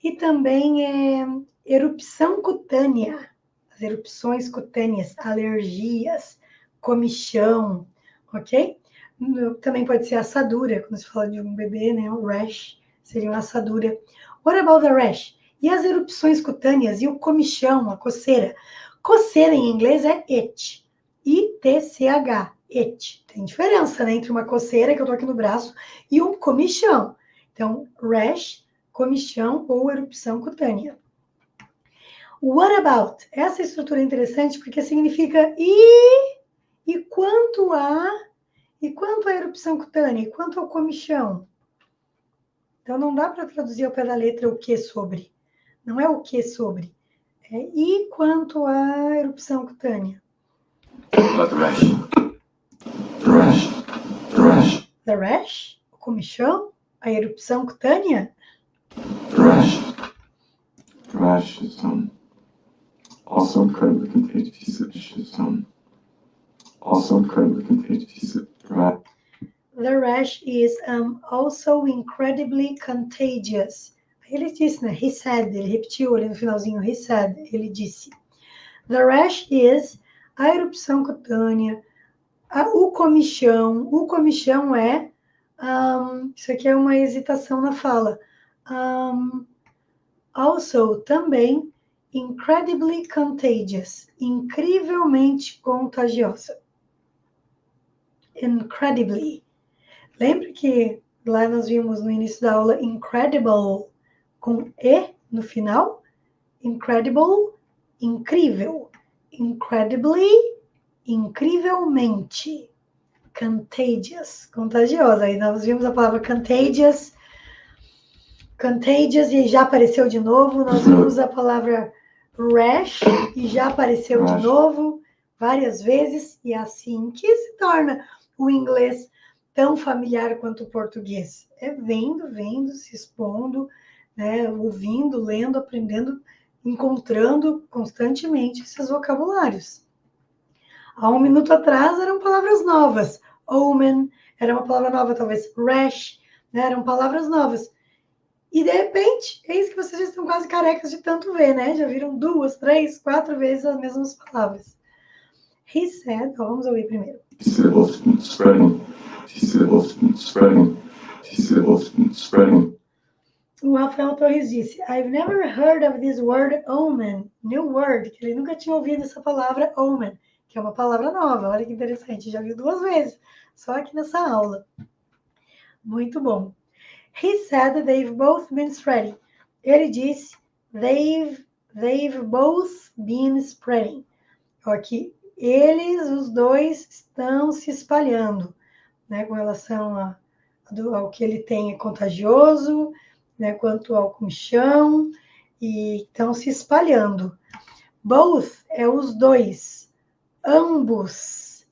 E também é erupção cutânea. As erupções cutâneas, alergias, comichão, ok? Também pode ser assadura, quando se fala de um bebê, né? O rash seria uma assadura. What about the rash? E as erupções cutâneas e o comichão, a coceira? Coceira em inglês é itch. I-T-C-H, itch. Tem diferença, né, entre uma coceira que eu tô aqui no braço e um comichão. Então, rash, comichão ou erupção cutânea. What about? Essa estrutura é interessante porque significa e quanto a erupção cutânea, e quanto ao comichão. Então, não dá para traduzir ao pé da letra o que sobre. Não é o que sobre. É e quanto à erupção cutânea. About the rash. The rash. The rash. The rash, o comichão, a erupção cutânea. The rash. The rash is also incredibly contagious. He said it's also incredibly contagious. He said The rash is also incredibly contagious. Ele disse, né? He said, ele repetiu ali no finalzinho, he said, ele disse. The rash is a erupção cutânea, o comichão é, isso aqui é uma hesitação na fala. Also, também, incredibly contagious, incrivelmente contagiosa. Incredibly. Lembra que lá nós vimos no início da aula incredible com E no final? Incredible, incrível. Incredibly, incrivelmente. Contagious, contagiosa. Aí nós vimos a palavra contagious Contagious, e já apareceu de novo. Nós vimos a palavra rash, e já apareceu de novo várias vezes. E é assim que se torna o inglês tão familiar quanto o português. É vendo, se expondo, né, ouvindo, lendo, aprendendo, encontrando constantemente esses vocabulários. Há um minuto atrás eram palavras novas. Omen era uma palavra nova, talvez rash, né, eram palavras novas. E, de repente, eis que vocês já estão quase carecas de tanto ver, né? Já viram 2, 3, 4 vezes as mesmas palavras. He said, vamos ouvir primeiro. Spreading. O Rafael Torres disse, I've never heard of this word omen. New word, que ele nunca tinha ouvido essa palavra omen, que é uma palavra nova. Olha que interessante, já viu 2 vezes, só aqui nessa aula. Muito bom. He said they've both been spreading. Ele disse, they've both been spreading. Aqui, eles, os dois, estão se espalhando, né, com relação ao que ele tem é contagioso, né, quanto ao comichão, e estão se espalhando. Both é os dois, ambos,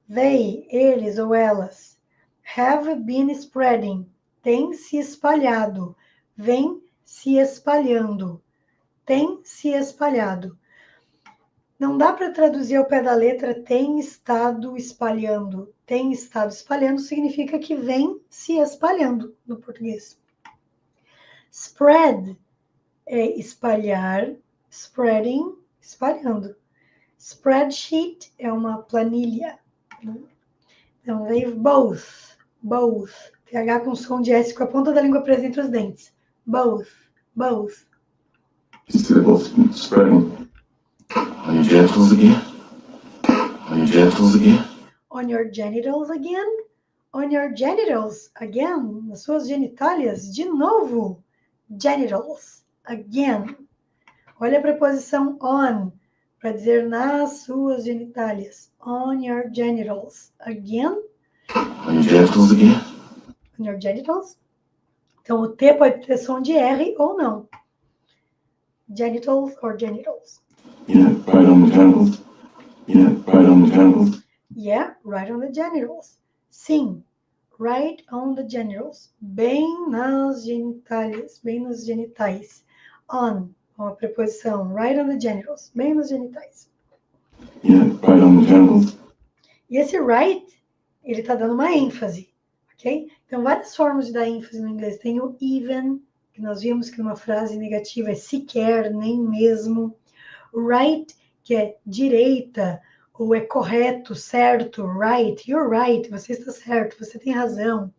they, eles ou elas, have been spreading, tem se espalhado, vem se espalhando, tem se espalhado. Não dá para traduzir ao pé da letra tem estado espalhando. Tem estado espalhando significa que vem se espalhando no português. Spread é espalhar, spreading, espalhando. Spreadsheet é uma planilha. Então, they've both, TH com som de S com a ponta da língua presa entre os dentes. Both. Spreading. On your genitals again? On your genitals again? On your genitals again? Nas suas genitálias, de novo. Genitals, again. Olha a preposição on, para dizer nas suas genitálias. On your genitals, again. On your genitals again? On your genitals. Então, o T pode ter som de R ou não. Genitals or genitals. Yeah, right on the genitals. Yeah, right on the genitals. Sim, right on the genitals. Bem nas genitálias, bem nos genitais. On, uma preposição. Right on the genitals, bem nos genitais. Yeah, right on the genitals. E esse right, ele está dando uma ênfase, ok? Então, várias formas de dar ênfase no inglês. Tem o even, que nós vimos que numa frase negativa é sequer, nem mesmo. Right, que é direita, ou é correto, certo, right, you're right, você está certo, você tem razão.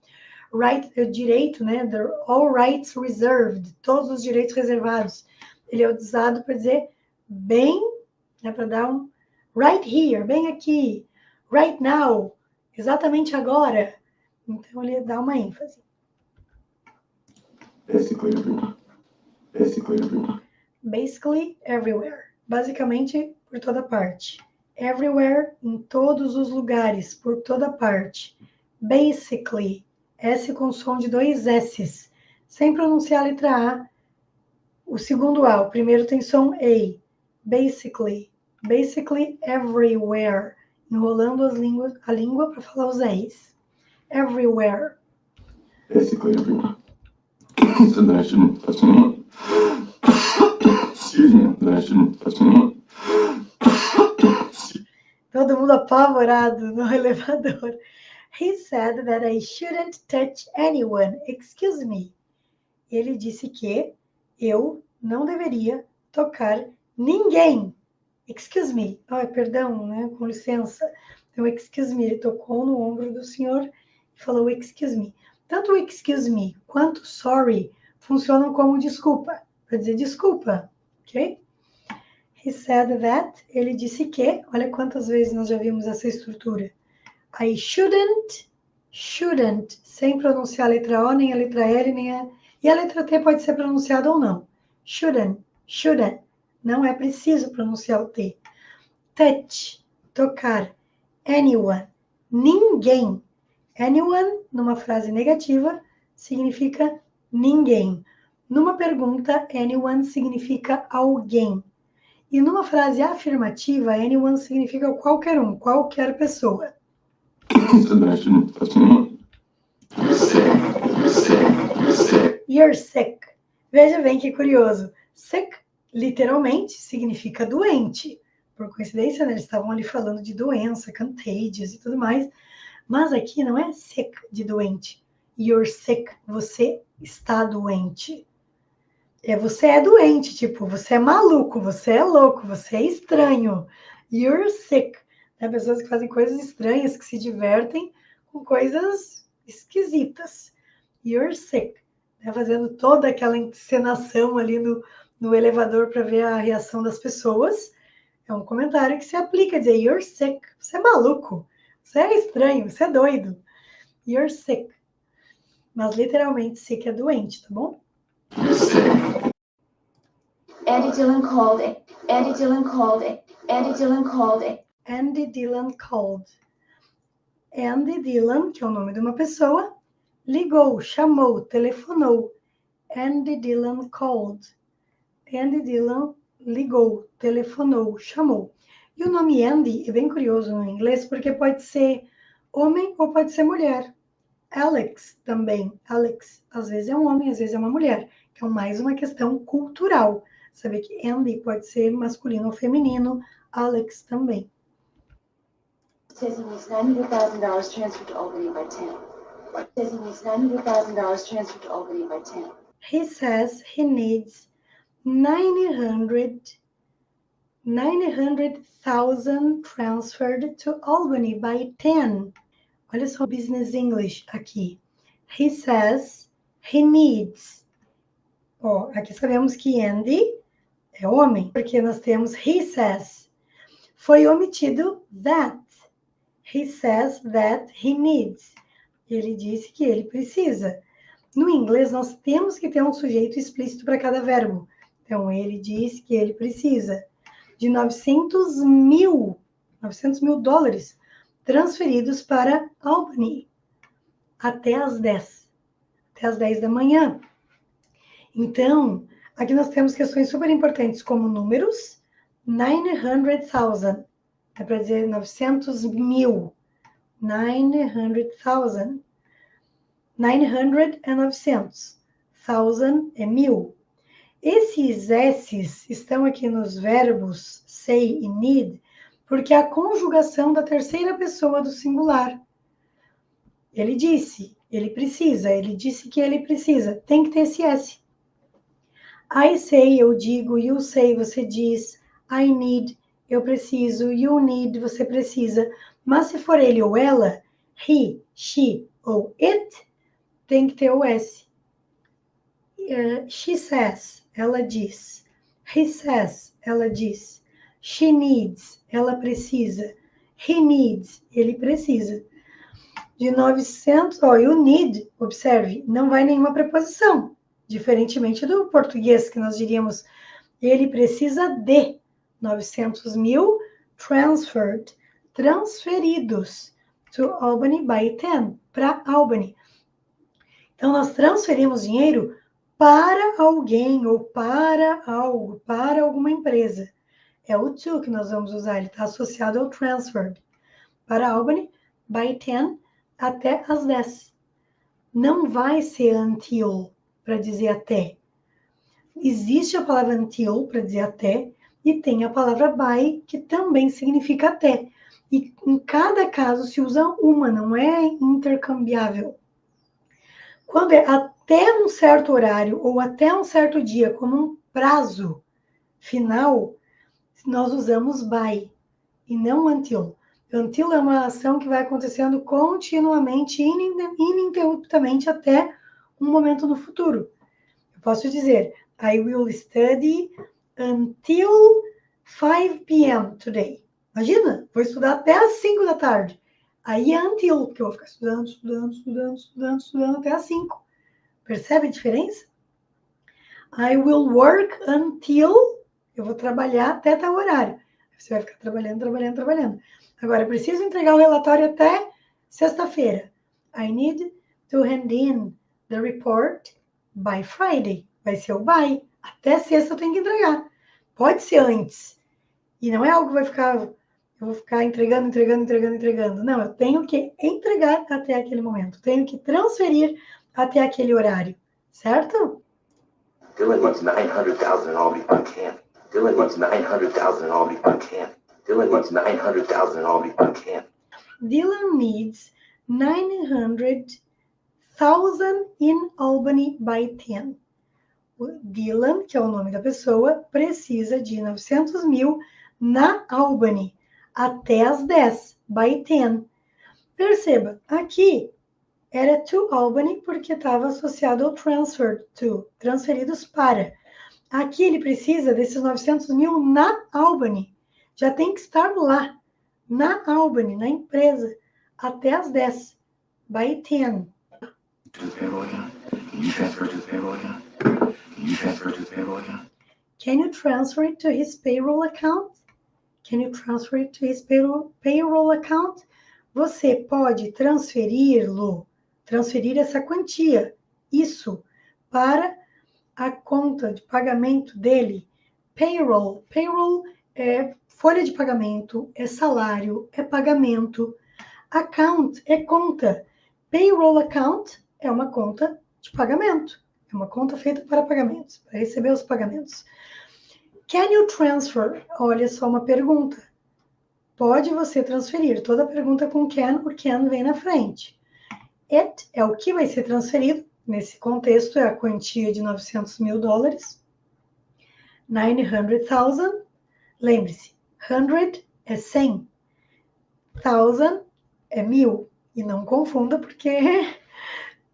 Right é direito, né? All rights reserved, todos os direitos reservados. Ele é usado para dizer bem, né? Para dar um right here, bem aqui, right now, exatamente agora. Então ele dá uma ênfase. Basically everywhere. Basically everywhere. Basicamente por toda parte. Everywhere, em todos os lugares, por toda parte. Basically, S com som de 2 S's. Sem pronunciar a letra A, o segundo A. O primeiro tem som A. Basically everywhere. Enrolando a língua para falar os R's. Everywhere. Basically everywhere. So that I shouldn't touch anyone. Excuse me, that I shouldn't touch anyone. Todo mundo apavorado no elevador. He said that I shouldn't touch anyone. Excuse me. Ele disse que eu não deveria tocar ninguém. Excuse me. Perdão, né? Com licença. Então, excuse me. Ele tocou no ombro do senhor e falou excuse me. Tanto o excuse me quanto sorry funcionam como desculpa. Para dizer desculpa. Ok? He said that, ele disse que, olha quantas vezes nós já vimos essa estrutura. I shouldn't, sem pronunciar a letra O, nem a letra L, nem a... E a letra T pode ser pronunciada ou não. Shouldn't, não é preciso pronunciar o T. Touch, tocar. Anyone, ninguém. Anyone, numa frase negativa, significa ninguém. Numa pergunta, anyone significa alguém. E numa frase afirmativa, anyone significa qualquer um, qualquer pessoa. So that I shouldn't touch anyone. You're sick. You're sick. You're sick. You're sick. Veja bem que curioso. Sick, literalmente, significa doente. Por coincidência, né, eles estavam ali falando de doença, contagious e tudo mais. Mas aqui não é sick de doente. You're sick. Você está doente. Você é doente, tipo, você é maluco, você é louco, você é estranho. You're sick. Pessoas que fazem coisas estranhas, que se divertem com coisas esquisitas. You're sick. Fazendo toda aquela encenação ali no elevador para ver a reação das pessoas. É um comentário que se aplica a dizer you're sick. Você é maluco. Você é estranho. Você é doido. You're sick. Mas literalmente sick é doente, tá bom? You're sick. Andy Dillon called. Andy Dillon called. Andy Dillon called. Andy Dillon called. Andy Dillon, que é o nome de uma pessoa, ligou, chamou, telefonou. Andy Dillon called. Andy Dillon ligou, telefonou, chamou. E o nome Andy é bem curioso no inglês, porque pode ser homem ou pode ser mulher. Alex também. Alex, às vezes é um homem, às vezes é uma mulher. Então, mais uma questão cultural. Saber que Andy pode ser masculino ou feminino. Alex também. Says he needs $900,000 transferred to Albany by 10. Says he needs $900,000 transferred to Albany by 10. He says he needs 900,000 transferred to Albany by 10. Olha só o business English aqui. He says he needs. Aqui sabemos que Andy é homem, porque nós temos he says. Foi omitido that. He says that he needs. Ele disse que ele precisa. No inglês, nós temos que ter um sujeito explícito para cada verbo. Então, ele diz que ele precisa de 900 mil dólares transferidos para Albany até às 10 da manhã. Então, aqui nós temos questões super importantes como números, 900,000, é para dizer 900 mil, 900,000, 900 é 900, 1000 é 1000. Esses S's estão aqui nos verbos say e need, porque é a conjugação da terceira pessoa do singular. Ele disse, ele precisa, ele disse que ele precisa, tem que ter esse S. I say, eu digo, you say, você diz, I need, eu preciso, you need, você precisa. Mas se for ele ou ela, he, she ou it, tem que ter o S. She says, ela diz. He says, ela diz. She needs, ela precisa. He needs, ele precisa. De 900, e o need, observe, não vai nenhuma preposição. Diferentemente do português, que nós diríamos, ele precisa de 900 mil transferred, transferidos to Albany by 10, para Albany. Então, nós transferimos dinheiro para alguém ou para algo, para alguma empresa. É o to que nós vamos usar, ele está associado ao transferred. Para Albany, by 10, até às 10. Não vai ser until, para dizer até. Existe a palavra until, para dizer até, e tem a palavra by, que também significa até. E em cada caso se usa uma, não é intercambiável. Quando é até um certo horário ou até um certo dia, como um prazo final, nós usamos by e não until. Until é uma ação que vai acontecendo continuamente, ininterruptamente até um momento no futuro. Eu posso dizer, I will study until 5 p.m. today. Imagina, vou estudar até às 5 da tarde. Aí é until, porque eu vou ficar estudando até às 5. Percebe a diferença? I will work until, eu vou trabalhar até tal horário. Você vai ficar trabalhando. Agora, eu preciso entregar o relatório até sexta-feira. I need to hand in the report by Friday. vai ser o by. Até sexta eu tenho que entregar. Pode ser antes. E não é algo que eu vou ficar entregando. Não, eu tenho que entregar até aquele momento. Tenho que transferir até aquele horário. Certo? Dylan wants 900,000 in Albany Park Camp. Dylan wants 900,000 in Albany Park Camp. Dylan wants 900,000 in Albany Park Camp. Dylan needs 900,000 in Albany by 10. O Dylan, que é o nome da pessoa, precisa de 900 mil na Albany até as 10, by 10. Perceba, aqui era to Albany porque estava associado ao transfer to, transferidos para. Aqui ele precisa desses 900 mil na Albany. Já tem que estar lá, na Albany, na empresa, até as 10, by 10. To the payroll account. Can you transfer to the payroll account? Can you transfer to the payroll account? Can you transfer it to his payroll account? Can you transfer it to his payroll account? Você pode transferir essa quantia, isso, para a conta de pagamento dele. Payroll é folha de pagamento, é salário, é pagamento. Account é conta. Payroll account é uma conta de pagamento. É uma conta feita para pagamentos, para receber os pagamentos. Can you transfer? Olha só uma pergunta. Pode você transferir? Toda pergunta com can, o can vem na frente. It é o que vai ser transferido. Nesse contexto, é a quantia de 900 mil dólares. 900,000. Lembre-se, 100 é 100. 1,000 é 1.000. E não confunda, porque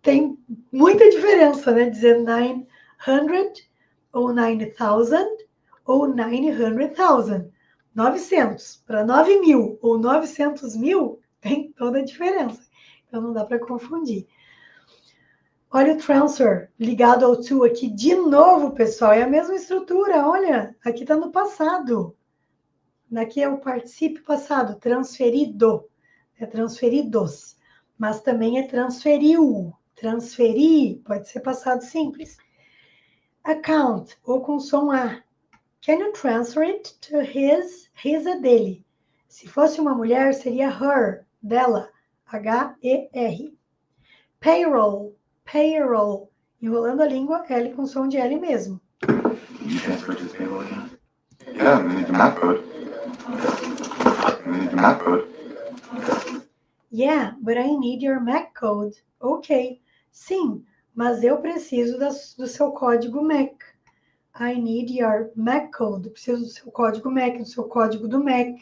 tem muita diferença, né? Dizer 900 ou 9,000 ou 900,000. 900 para 9.000 ou 900 mil tem toda a diferença. Então não dá para confundir. Olha o transfer ligado ao to aqui de novo, pessoal. É a mesma estrutura, olha. Aqui está no passado. Aqui é o particípio passado, transferido. É transferidos. Mas também é transferiu. Transferir pode ser passado simples. Account, ou com som A. Can you transfer it to his? His é dele. Se fosse uma mulher, seria her, dela. H-E-R. Payroll. Enrolando a língua, L com som de L mesmo. Can you transfer to the payroll account? Yeah, we need your MAC code. We need your MAC code. Yeah, but I need your MAC code. Ok. Sim, mas eu preciso do seu código MAC. I need your MAC code. Eu preciso do seu código MAC, do seu código do MAC.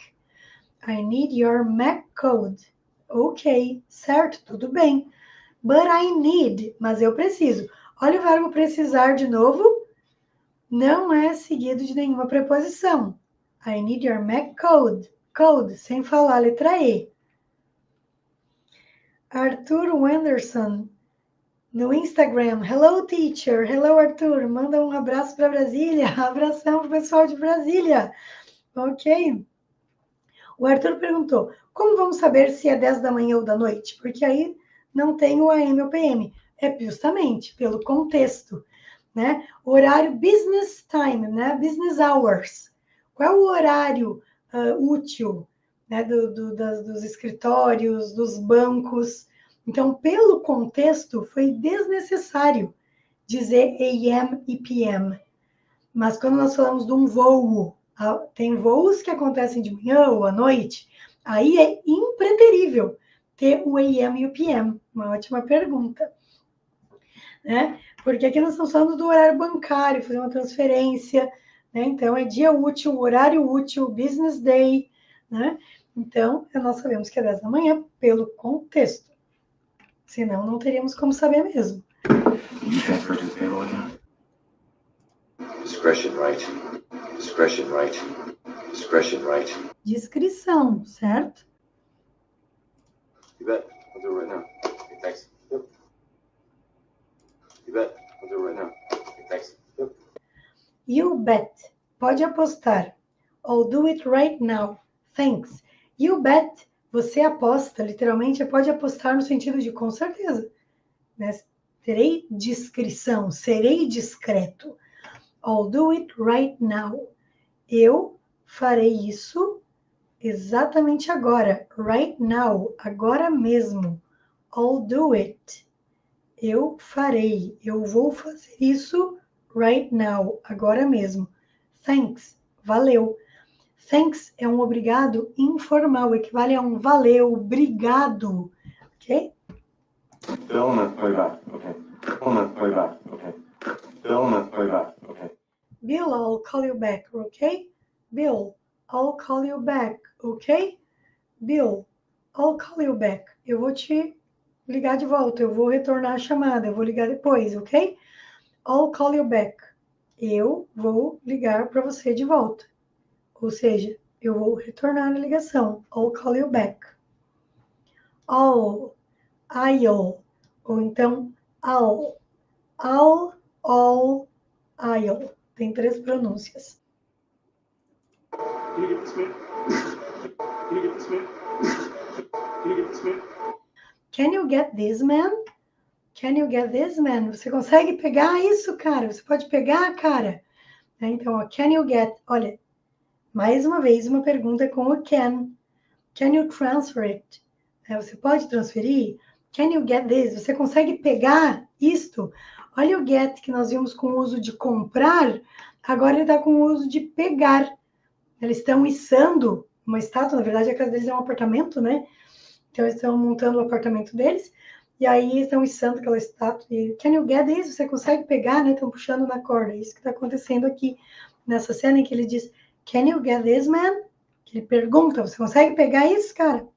I need your MAC code. Ok, certo, tudo bem. But I need, mas eu preciso. Olha o verbo precisar de novo. Não é seguido de nenhuma preposição. I need your MAC code. Code, sem falar a letra E. Arthur Wenderson, no Instagram. Hello, teacher. Hello, Arthur. Manda um abraço para Brasília. Abração para o pessoal de Brasília. Ok. O Arthur perguntou, como vamos saber se é 10 da manhã ou da noite? Porque aí não tem o AM ou PM. É justamente pelo contexto, né? Horário business time, né? Business hours. Qual é o horário útil, né? Dos escritórios, dos bancos? Então, pelo contexto, foi desnecessário dizer AM e PM. Mas quando nós falamos de um voo, tem voos que acontecem de manhã ou à noite, aí é impreterível ter o AM e o PM. Uma ótima pergunta. Né? Porque aqui nós estamos falando do horário bancário, fazer uma transferência, né? Então, é dia útil, horário útil, business day, né? Então, nós sabemos que é 10 da manhã pelo contexto. Senão, não teríamos como saber mesmo. You transfer to the payroll account? Discretion right. Discretion right. Discretion right. Discrição, certo? You bet. I'll do it right now. Okay, thanks. Yep. You bet. I'll do it right now. Okay, thanks. Yep. You bet. Pode apostar. I'll do it right now. Thanks. You bet. Você aposta, literalmente, pode apostar no sentido de com certeza. Né? Terei discrição, serei discreto. I'll do it right now. Eu farei isso exatamente agora. Right now, agora mesmo. I'll do it. Eu farei, eu vou fazer isso right now, agora mesmo. Thanks, valeu. Thanks é um obrigado informal, equivale a um valeu, obrigado. Ok? Bill, playback. Okay. Bill, playback. Okay. Bill, playback. Okay. Bill, I'll call you back, ok? Bill, I'll call you back, ok? Bill, I'll call you back. Eu vou te ligar de volta, eu vou retornar a chamada, eu vou ligar depois, ok? I'll call you back. Eu vou ligar para você de volta. Ou seja, eu vou retornar a ligação. I'll call you back. I'll, ou então I'll, all, I'll. Tem 3 pronúncias. Can you get this man? Can you get this man? Can you get this man? Can you get this, man? Can you get this, man? Você consegue pegar isso, cara? Você pode pegar, cara? Então, ó, can you get? Olha, mais uma vez, uma pergunta com o can. Can you transfer it? Você pode transferir? Can you get this? Você consegue pegar isto? Olha o get que nós vimos com o uso de comprar, agora ele está com o uso de pegar. Eles estão içando uma estátua, na verdade a casa deles é um apartamento, né? Então eles estão montando o apartamento deles, e aí estão içando aquela estátua. E, can you get this? Você consegue pegar, né? Estão puxando na corda. É isso que está acontecendo aqui, nessa cena em que ele diz, can you get this, man? Que ele pergunta, você consegue pegar isso, cara?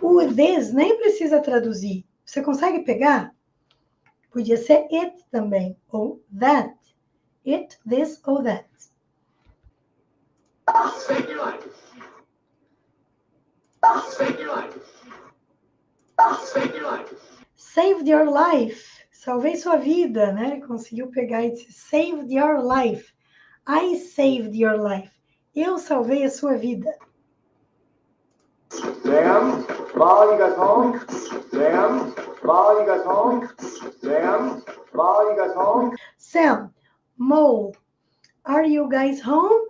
O this nem precisa traduzir. Você consegue pegar? Podia ser it também, ou that. It, this ou that. Save your life. Save your life. Save your life. Saved your life. Salvei sua vida, né? Ele conseguiu pegar e disse, saved your life. I saved your life. Eu salvei a sua vida. Sam, Molly, you guys home? Sam, Molly, you guys home? Sam, Molly, you guys home? Sam, Mo, are you guys home?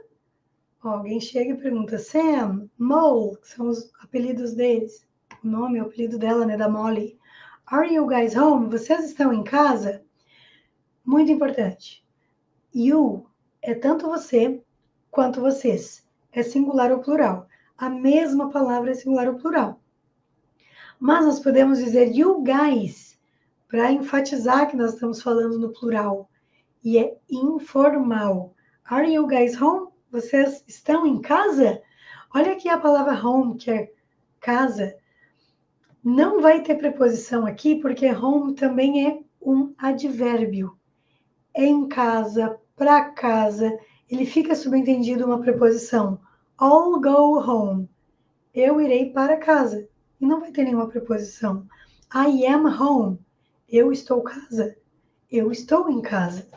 Alguém chega e pergunta, Sam, Mo, que são os apelidos deles. O nome, o apelido dela, né, da Molly. Are you guys home? Vocês estão em casa? Muito importante. You é tanto você quanto vocês. É singular ou plural. A mesma palavra é singular ou plural. Mas nós podemos dizer you guys para enfatizar que nós estamos falando no plural. E é informal. Are you guys home? Vocês estão em casa? Olha aqui a palavra home, que é casa. Não vai ter preposição aqui, porque home também é um advérbio. Em casa, para casa, ele fica subentendido uma preposição. I'll go home. Eu irei para casa. E não vai ter nenhuma preposição. I am home. Eu estou casa. Eu estou em casa.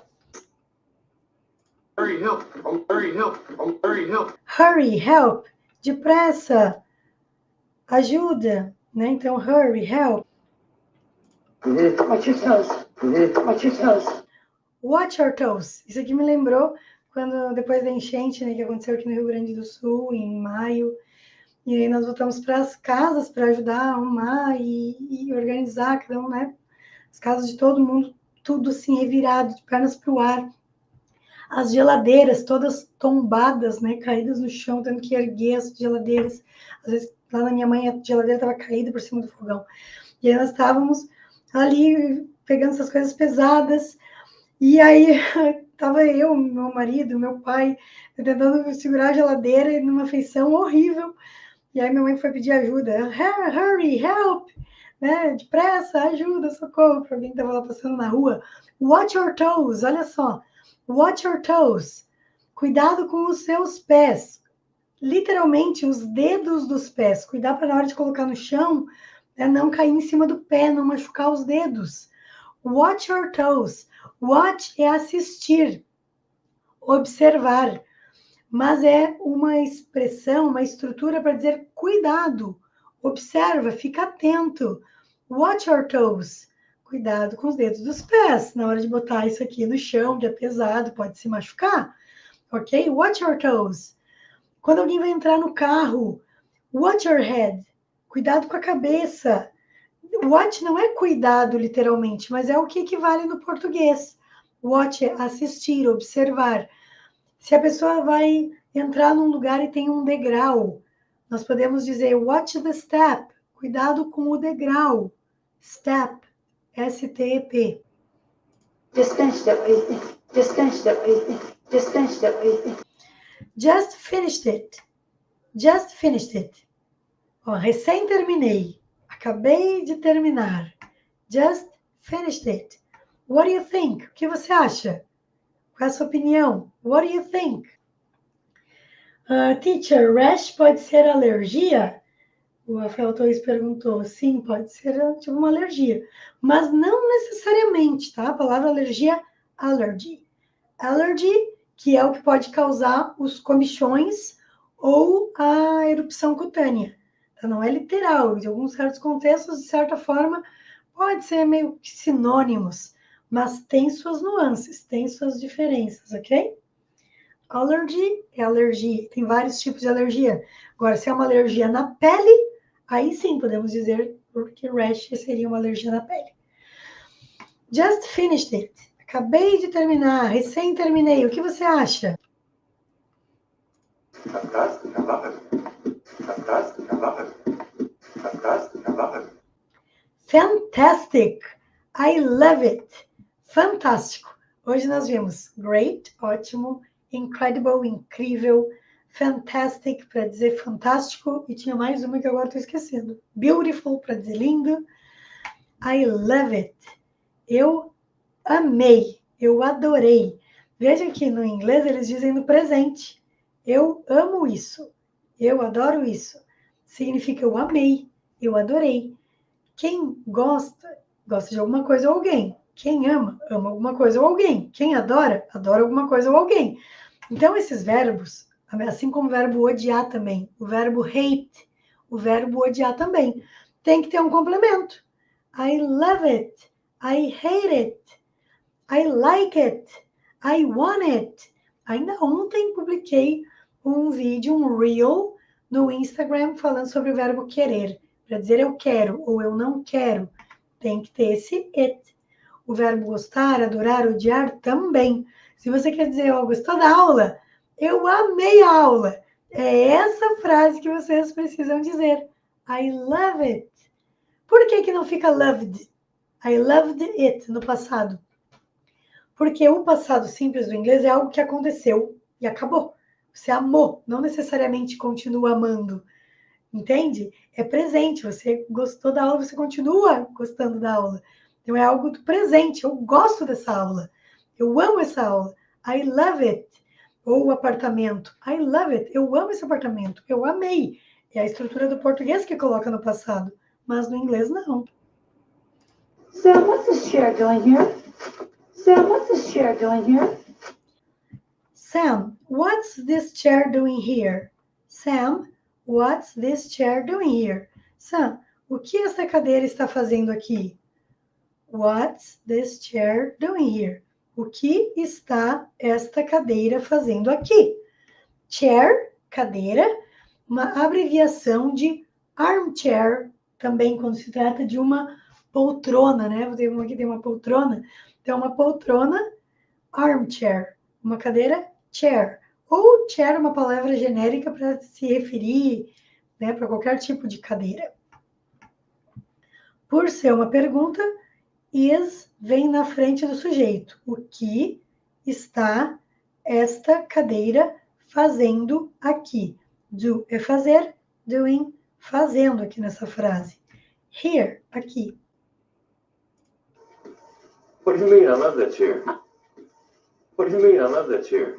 Hurry, help. Hurry, help. Hurry, help. Hurry, help. Depressa. Ajuda. Né? Então, hurry, help. Watch your toes. Watch your toes. Watch your toes. Isso aqui me lembrou quando, depois da enchente, né, que aconteceu aqui no Rio Grande do Sul, em maio, e aí nós voltamos para as casas para ajudar a arrumar e organizar, cada um, né? As casas de todo mundo, tudo assim, revirado, de pernas para o ar. As geladeiras todas tombadas, né, caídas no chão, tendo que erguer as geladeiras. Às vezes, lá na minha mãe, a geladeira estava caída por cima do fogão. E aí nós estávamos ali, pegando essas coisas pesadas, e aí estava eu, meu marido, meu pai, tentando segurar a geladeira numa feição horrível. E aí minha mãe foi pedir ajuda. Hurry, help! Né? Depressa, ajuda, socorro, para alguém que estava lá passando na rua. Watch your toes, olha só. Watch your toes. Cuidado com os seus pés. Literalmente, os dedos dos pés. Cuidar para na hora de colocar no chão, né, não cair em cima do pé, não machucar os dedos. Watch your toes. Watch é assistir, observar. Mas é uma expressão, uma estrutura para dizer cuidado. Observa, fica atento. Watch your toes. cuidado com os dedos dos pés. Na hora de botar isso aqui no chão, que é pesado, pode se machucar. Ok? Watch your toes. Quando alguém vai entrar no carro, watch your head. Cuidado com a cabeça. Watch não é cuidado, literalmente, mas é o que equivale no português. Watch é assistir, observar. Se a pessoa vai entrar num lugar e tem um degrau, nós podemos dizer watch the step. Cuidado com o degrau. Step. S-T-E-P. Just finished it. Just finished it. Just finished it. Just finished it. Just finished it. Ó, recém terminei. Acabei de terminar. Just finished it. What do you think? O que você acha? Qual é a sua opinião? What do you think? Teacher, rash pode ser alergia? O Rafael Torres perguntou. Sim, pode ser tipo uma alergia. Mas não necessariamente, tá? A palavra alergia, allergy. Allergy, que é o que pode causar os comichões ou a erupção cutânea. Então, não é literal. Em alguns certos contextos, de certa forma, pode ser meio que sinônimos, mas tem suas nuances, tem suas diferenças, ok? Allergy é alergia. Tem vários tipos de alergia. Agora, se é uma alergia na pele, aí sim podemos dizer que rash seria uma alergia na pele. Just finished it. Acabei de terminar, recém terminei. O que você acha? Fantastic, I love it. Fantastic, I love it. Fantastic, I love it. Fantastic. I love it. Fantástico. Hoje nós vimos great, ótimo, incredible, incrível, fantastic para dizer fantástico, e tinha mais uma que agora estou esquecendo. Beautiful para dizer lindo. I love it. Eu amei, eu adorei. Veja que no inglês eles dizem no presente. Eu amo isso, eu adoro isso. Significa eu amei, eu adorei. Quem gosta, gosta de alguma coisa ou alguém. Quem ama, ama alguma coisa ou alguém. Quem adora, adora alguma coisa ou alguém. Então, esses verbos, assim como o verbo odiar também, o verbo hate, o verbo odiar também, tem que ter um complemento. I love it. I hate it. I like it. I want it. Ainda ontem publiquei um vídeo, um reel, no Instagram falando sobre o verbo querer. Para dizer eu quero ou eu não quero, tem que ter esse it. O verbo gostar, adorar, odiar também. Se você quer dizer, eu gostou da aula, eu amei a aula. É essa frase que vocês precisam dizer. I love it. Por que não fica loved? I loved it no passado. Porque o passado simples do inglês é algo que aconteceu e acabou. Você amou, não necessariamente continua amando. Entende? É presente. Você gostou da aula, você continua gostando da aula. Então, é algo do presente. Eu gosto dessa aula. Eu amo essa aula. I love it. Ou o apartamento. I love it. Eu amo esse apartamento. Eu amei. É a estrutura do português que coloca no passado. Mas no inglês, não. Sam, what's this chair doing here? Sam, what's this chair doing here? Sam, what's this chair doing here? Sam, what's this chair doing here? Sam, o que essa cadeira está fazendo aqui? What's this chair doing here? O que está esta cadeira fazendo aqui? Chair, cadeira, uma abreviação de armchair, também quando se trata de uma poltrona, né? Aqui tem uma poltrona. Então, uma poltrona, armchair, uma cadeira, chair. Ou chair, uma palavra genérica para se referir, né, para qualquer tipo de cadeira. Por ser uma pergunta, is vem na frente do sujeito. O que está esta cadeira fazendo aqui? Do é fazer, doing, fazendo aqui nessa frase. Here, aqui. What do you mean I love that chair? What do you mean I love that chair?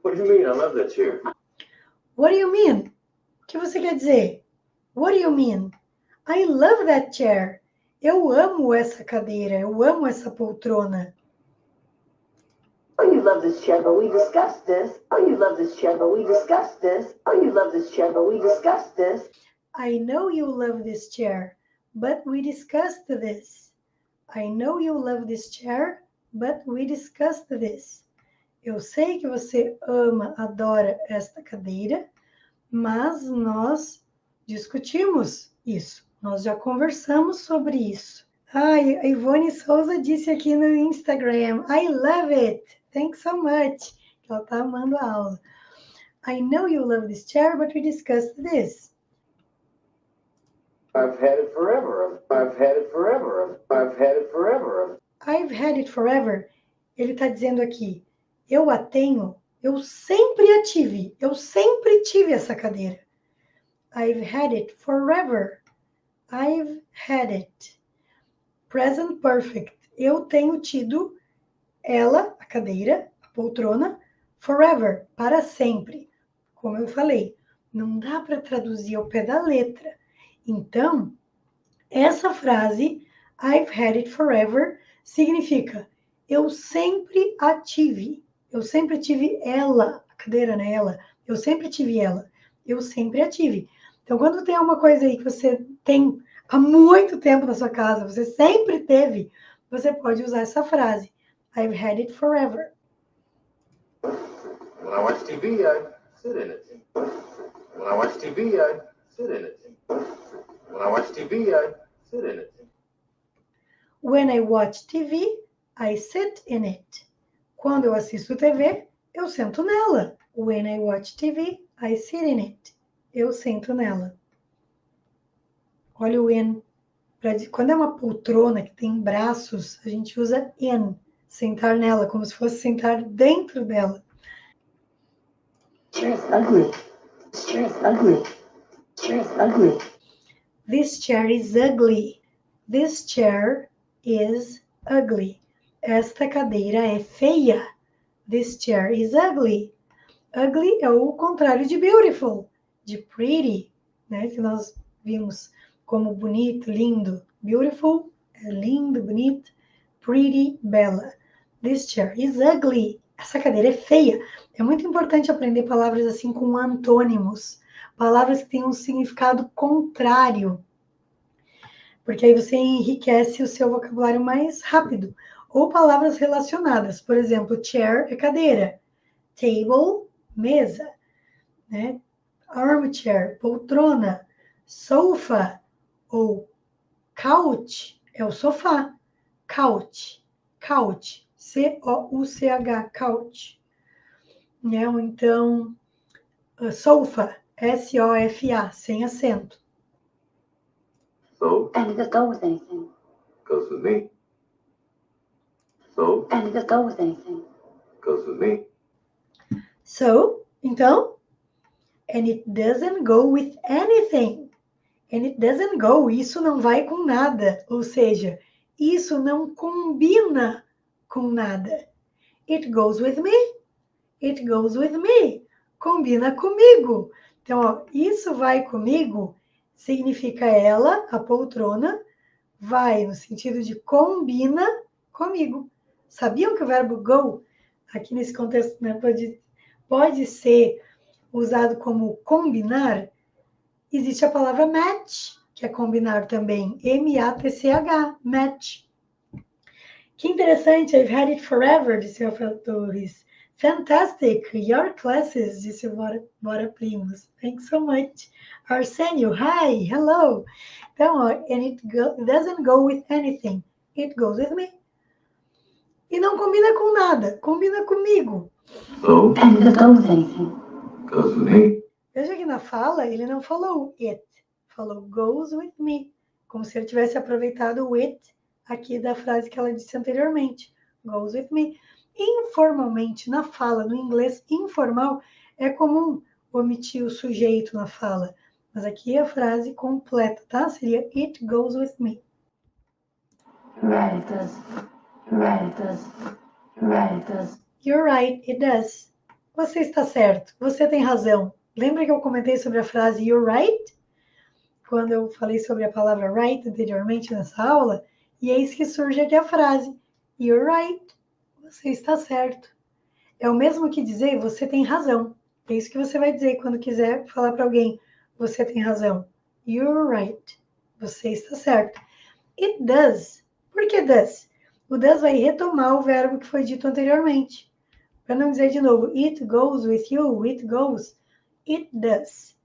What do you mean I love that chair? What do you mean? O que você quer dizer? What do you mean? I love that chair. Eu amo essa cadeira, eu amo essa poltrona. Oh, you love this chair, but we discussed this. Oh, you love this chair, but we discussed this. Oh, you love this chair, but we discussed this. I know you love this chair, but we discussed this. I know you love this chair, but we discussed this. Eu sei que você ama, adora esta cadeira, mas nós discutimos isso. Nós já conversamos sobre isso. A Ivone Souza disse aqui no Instagram, I love it. Thanks so much. Ela está amando a aula. I know you love this chair, but we discussed this. I've had it forever. I've had it forever. I've had it forever. I've had it forever. Ele está dizendo aqui, eu a tenho, eu sempre a tive. Eu sempre tive essa cadeira. I've had it forever. I've had it. Present perfect. Eu tenho tido ela, a cadeira, a poltrona, forever, para sempre. Como eu falei, não dá para traduzir ao pé da letra. Então, essa frase, I've had it forever, significa eu sempre a tive. Eu sempre tive ela, a cadeira, né? Ela. Eu sempre tive ela. Eu sempre a tive. Então, quando tem uma coisa aí que você tem há muito tempo na sua casa, você sempre teve, você pode usar essa frase. I've had it forever. When I watch TV, I sit in it. When I watch TV, I sit in it. When I watch TV, I sit in it. When I watch TV, I sit in it. Quando eu assisto TV, eu sento nela. When I watch TV, I sit in it. Eu sento nela. Olha o in. Quando é uma poltrona que tem braços, a gente usa in. Sentar nela, como se fosse sentar dentro dela. Chair is ugly. This chair is ugly. Chair is ugly. This chair is ugly. This chair is ugly. Esta cadeira é feia. This chair is ugly. Ugly é o contrário de beautiful, de pretty, né? Que nós vimos como bonito, lindo. Beautiful é lindo, bonito. Pretty, bela. This chair is ugly. Essa cadeira é feia. É muito importante aprender palavras assim com antônimos. Palavras que têm um significado contrário. Porque aí você enriquece o seu vocabulário mais rápido. Ou palavras relacionadas. Por exemplo, chair é cadeira. Table, mesa. Né? Armchair, poltrona. Sofa ou couch é o sofá. Couch. Couch. C-O-U-C-H. Couch. Né? Ou então, sofa. S-O-F-A. Sem acento. So, And it doesn't go with anything. goes with me. So, And it doesn't go with anything. goes with me. So, então, and it doesn't go with anything. And it doesn't go, isso não vai com nada. Ou seja, isso não combina com nada. It goes with me. It goes with me. Combina comigo. Então, ó, isso vai comigo significa ela, a poltrona, vai no sentido de combina comigo. Sabiam que o verbo go, aqui nesse contexto, né, pode ser usado como combinar? Existe a palavra match, que é combinar também. M-A-T-C-H, match. Que interessante, I've had it forever, disse o Rafael Torres. Fantastic, your classes, disse o Bora Primos. Thanks so much. Arsenio, hi, hello. Então, ó, and it doesn't go with anything. It goes with me. E não combina com nada, combina comigo. So, And it doesn't go with anything. goes with me. Veja que na fala, ele não falou it, falou goes with me. Como se ele tivesse aproveitado o it aqui da frase que ela disse anteriormente. Goes with me. Informalmente, na fala, no inglês informal, é comum omitir o sujeito na fala. Mas aqui é a frase completa, tá? Seria it goes with me. Right, it does. Right, it does. Right, it does. You're right, it does. Você está certo, você tem razão. Lembra que eu comentei sobre a frase you're right? Quando eu falei sobre a palavra right anteriormente nessa aula, e eis que surge aqui a frase you're right. Você está certo. É o mesmo que dizer você tem razão. É isso que você vai dizer quando quiser falar para alguém você tem razão. You're right. Você está certo. It does. Por que does? O does vai retomar o verbo que foi dito anteriormente. Para não dizer de novo, it goes with you, it goes, it does.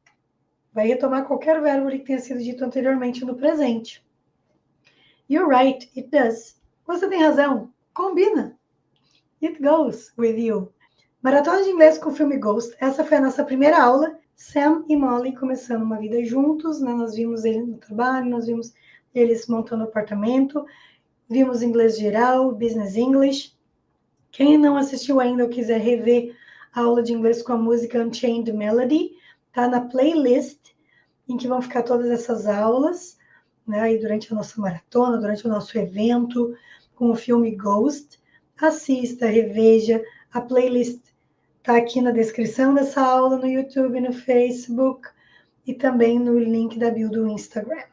Vai retomar qualquer verbo que tenha sido dito anteriormente no presente. You're right, it does. Você tem razão, combina. It goes with you. Maratona de inglês com o filme Ghost. Essa foi a nossa primeira aula. Sam e Molly começando uma vida juntos, né? Nós vimos eles no trabalho, nós vimos eles montando apartamento, vimos inglês geral, business English. Quem não assistiu ainda ou quiser rever a aula de inglês com a música Unchained Melody, tá na playlist em que vão ficar todas essas aulas, né? Aí durante a nossa maratona, durante o nosso evento com o filme Ghost. Assista, reveja. A playlist está aqui na descrição dessa aula, no YouTube, no Facebook e também no link da bio do Instagram.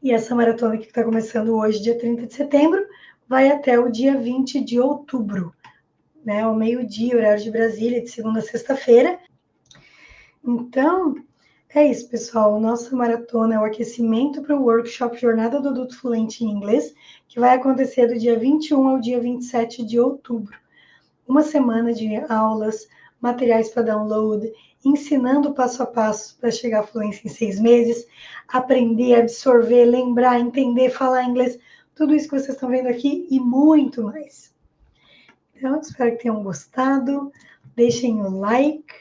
E essa maratona que está começando hoje, dia 30 de setembro, vai até o dia 20 de outubro, né? Ao meio-dia, horário de Brasília, de segunda a sexta-feira. Então, é isso, pessoal. Nossa maratona é o aquecimento para o workshop Jornada do Adulto Fluente em Inglês, que vai acontecer do dia 21 ao dia 27 de outubro. Uma semana de aulas, materiais para download, ensinando passo a passo para chegar à fluência em 6 meses, aprender, absorver, lembrar, entender, falar inglês, tudo isso que vocês estão vendo aqui e muito mais. Então, espero que tenham gostado. Deixem o like,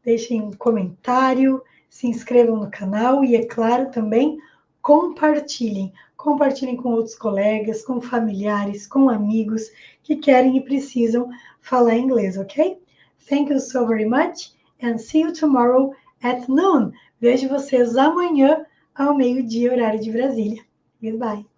deixem um comentário, se inscrevam no canal e, é claro, também compartilhem. Compartilhem com outros colegas, com familiares, com amigos que querem e precisam falar inglês, ok? Thank you so very much and see you tomorrow at noon. Vejo vocês amanhã ao meio-dia, horário de Brasília. Goodbye.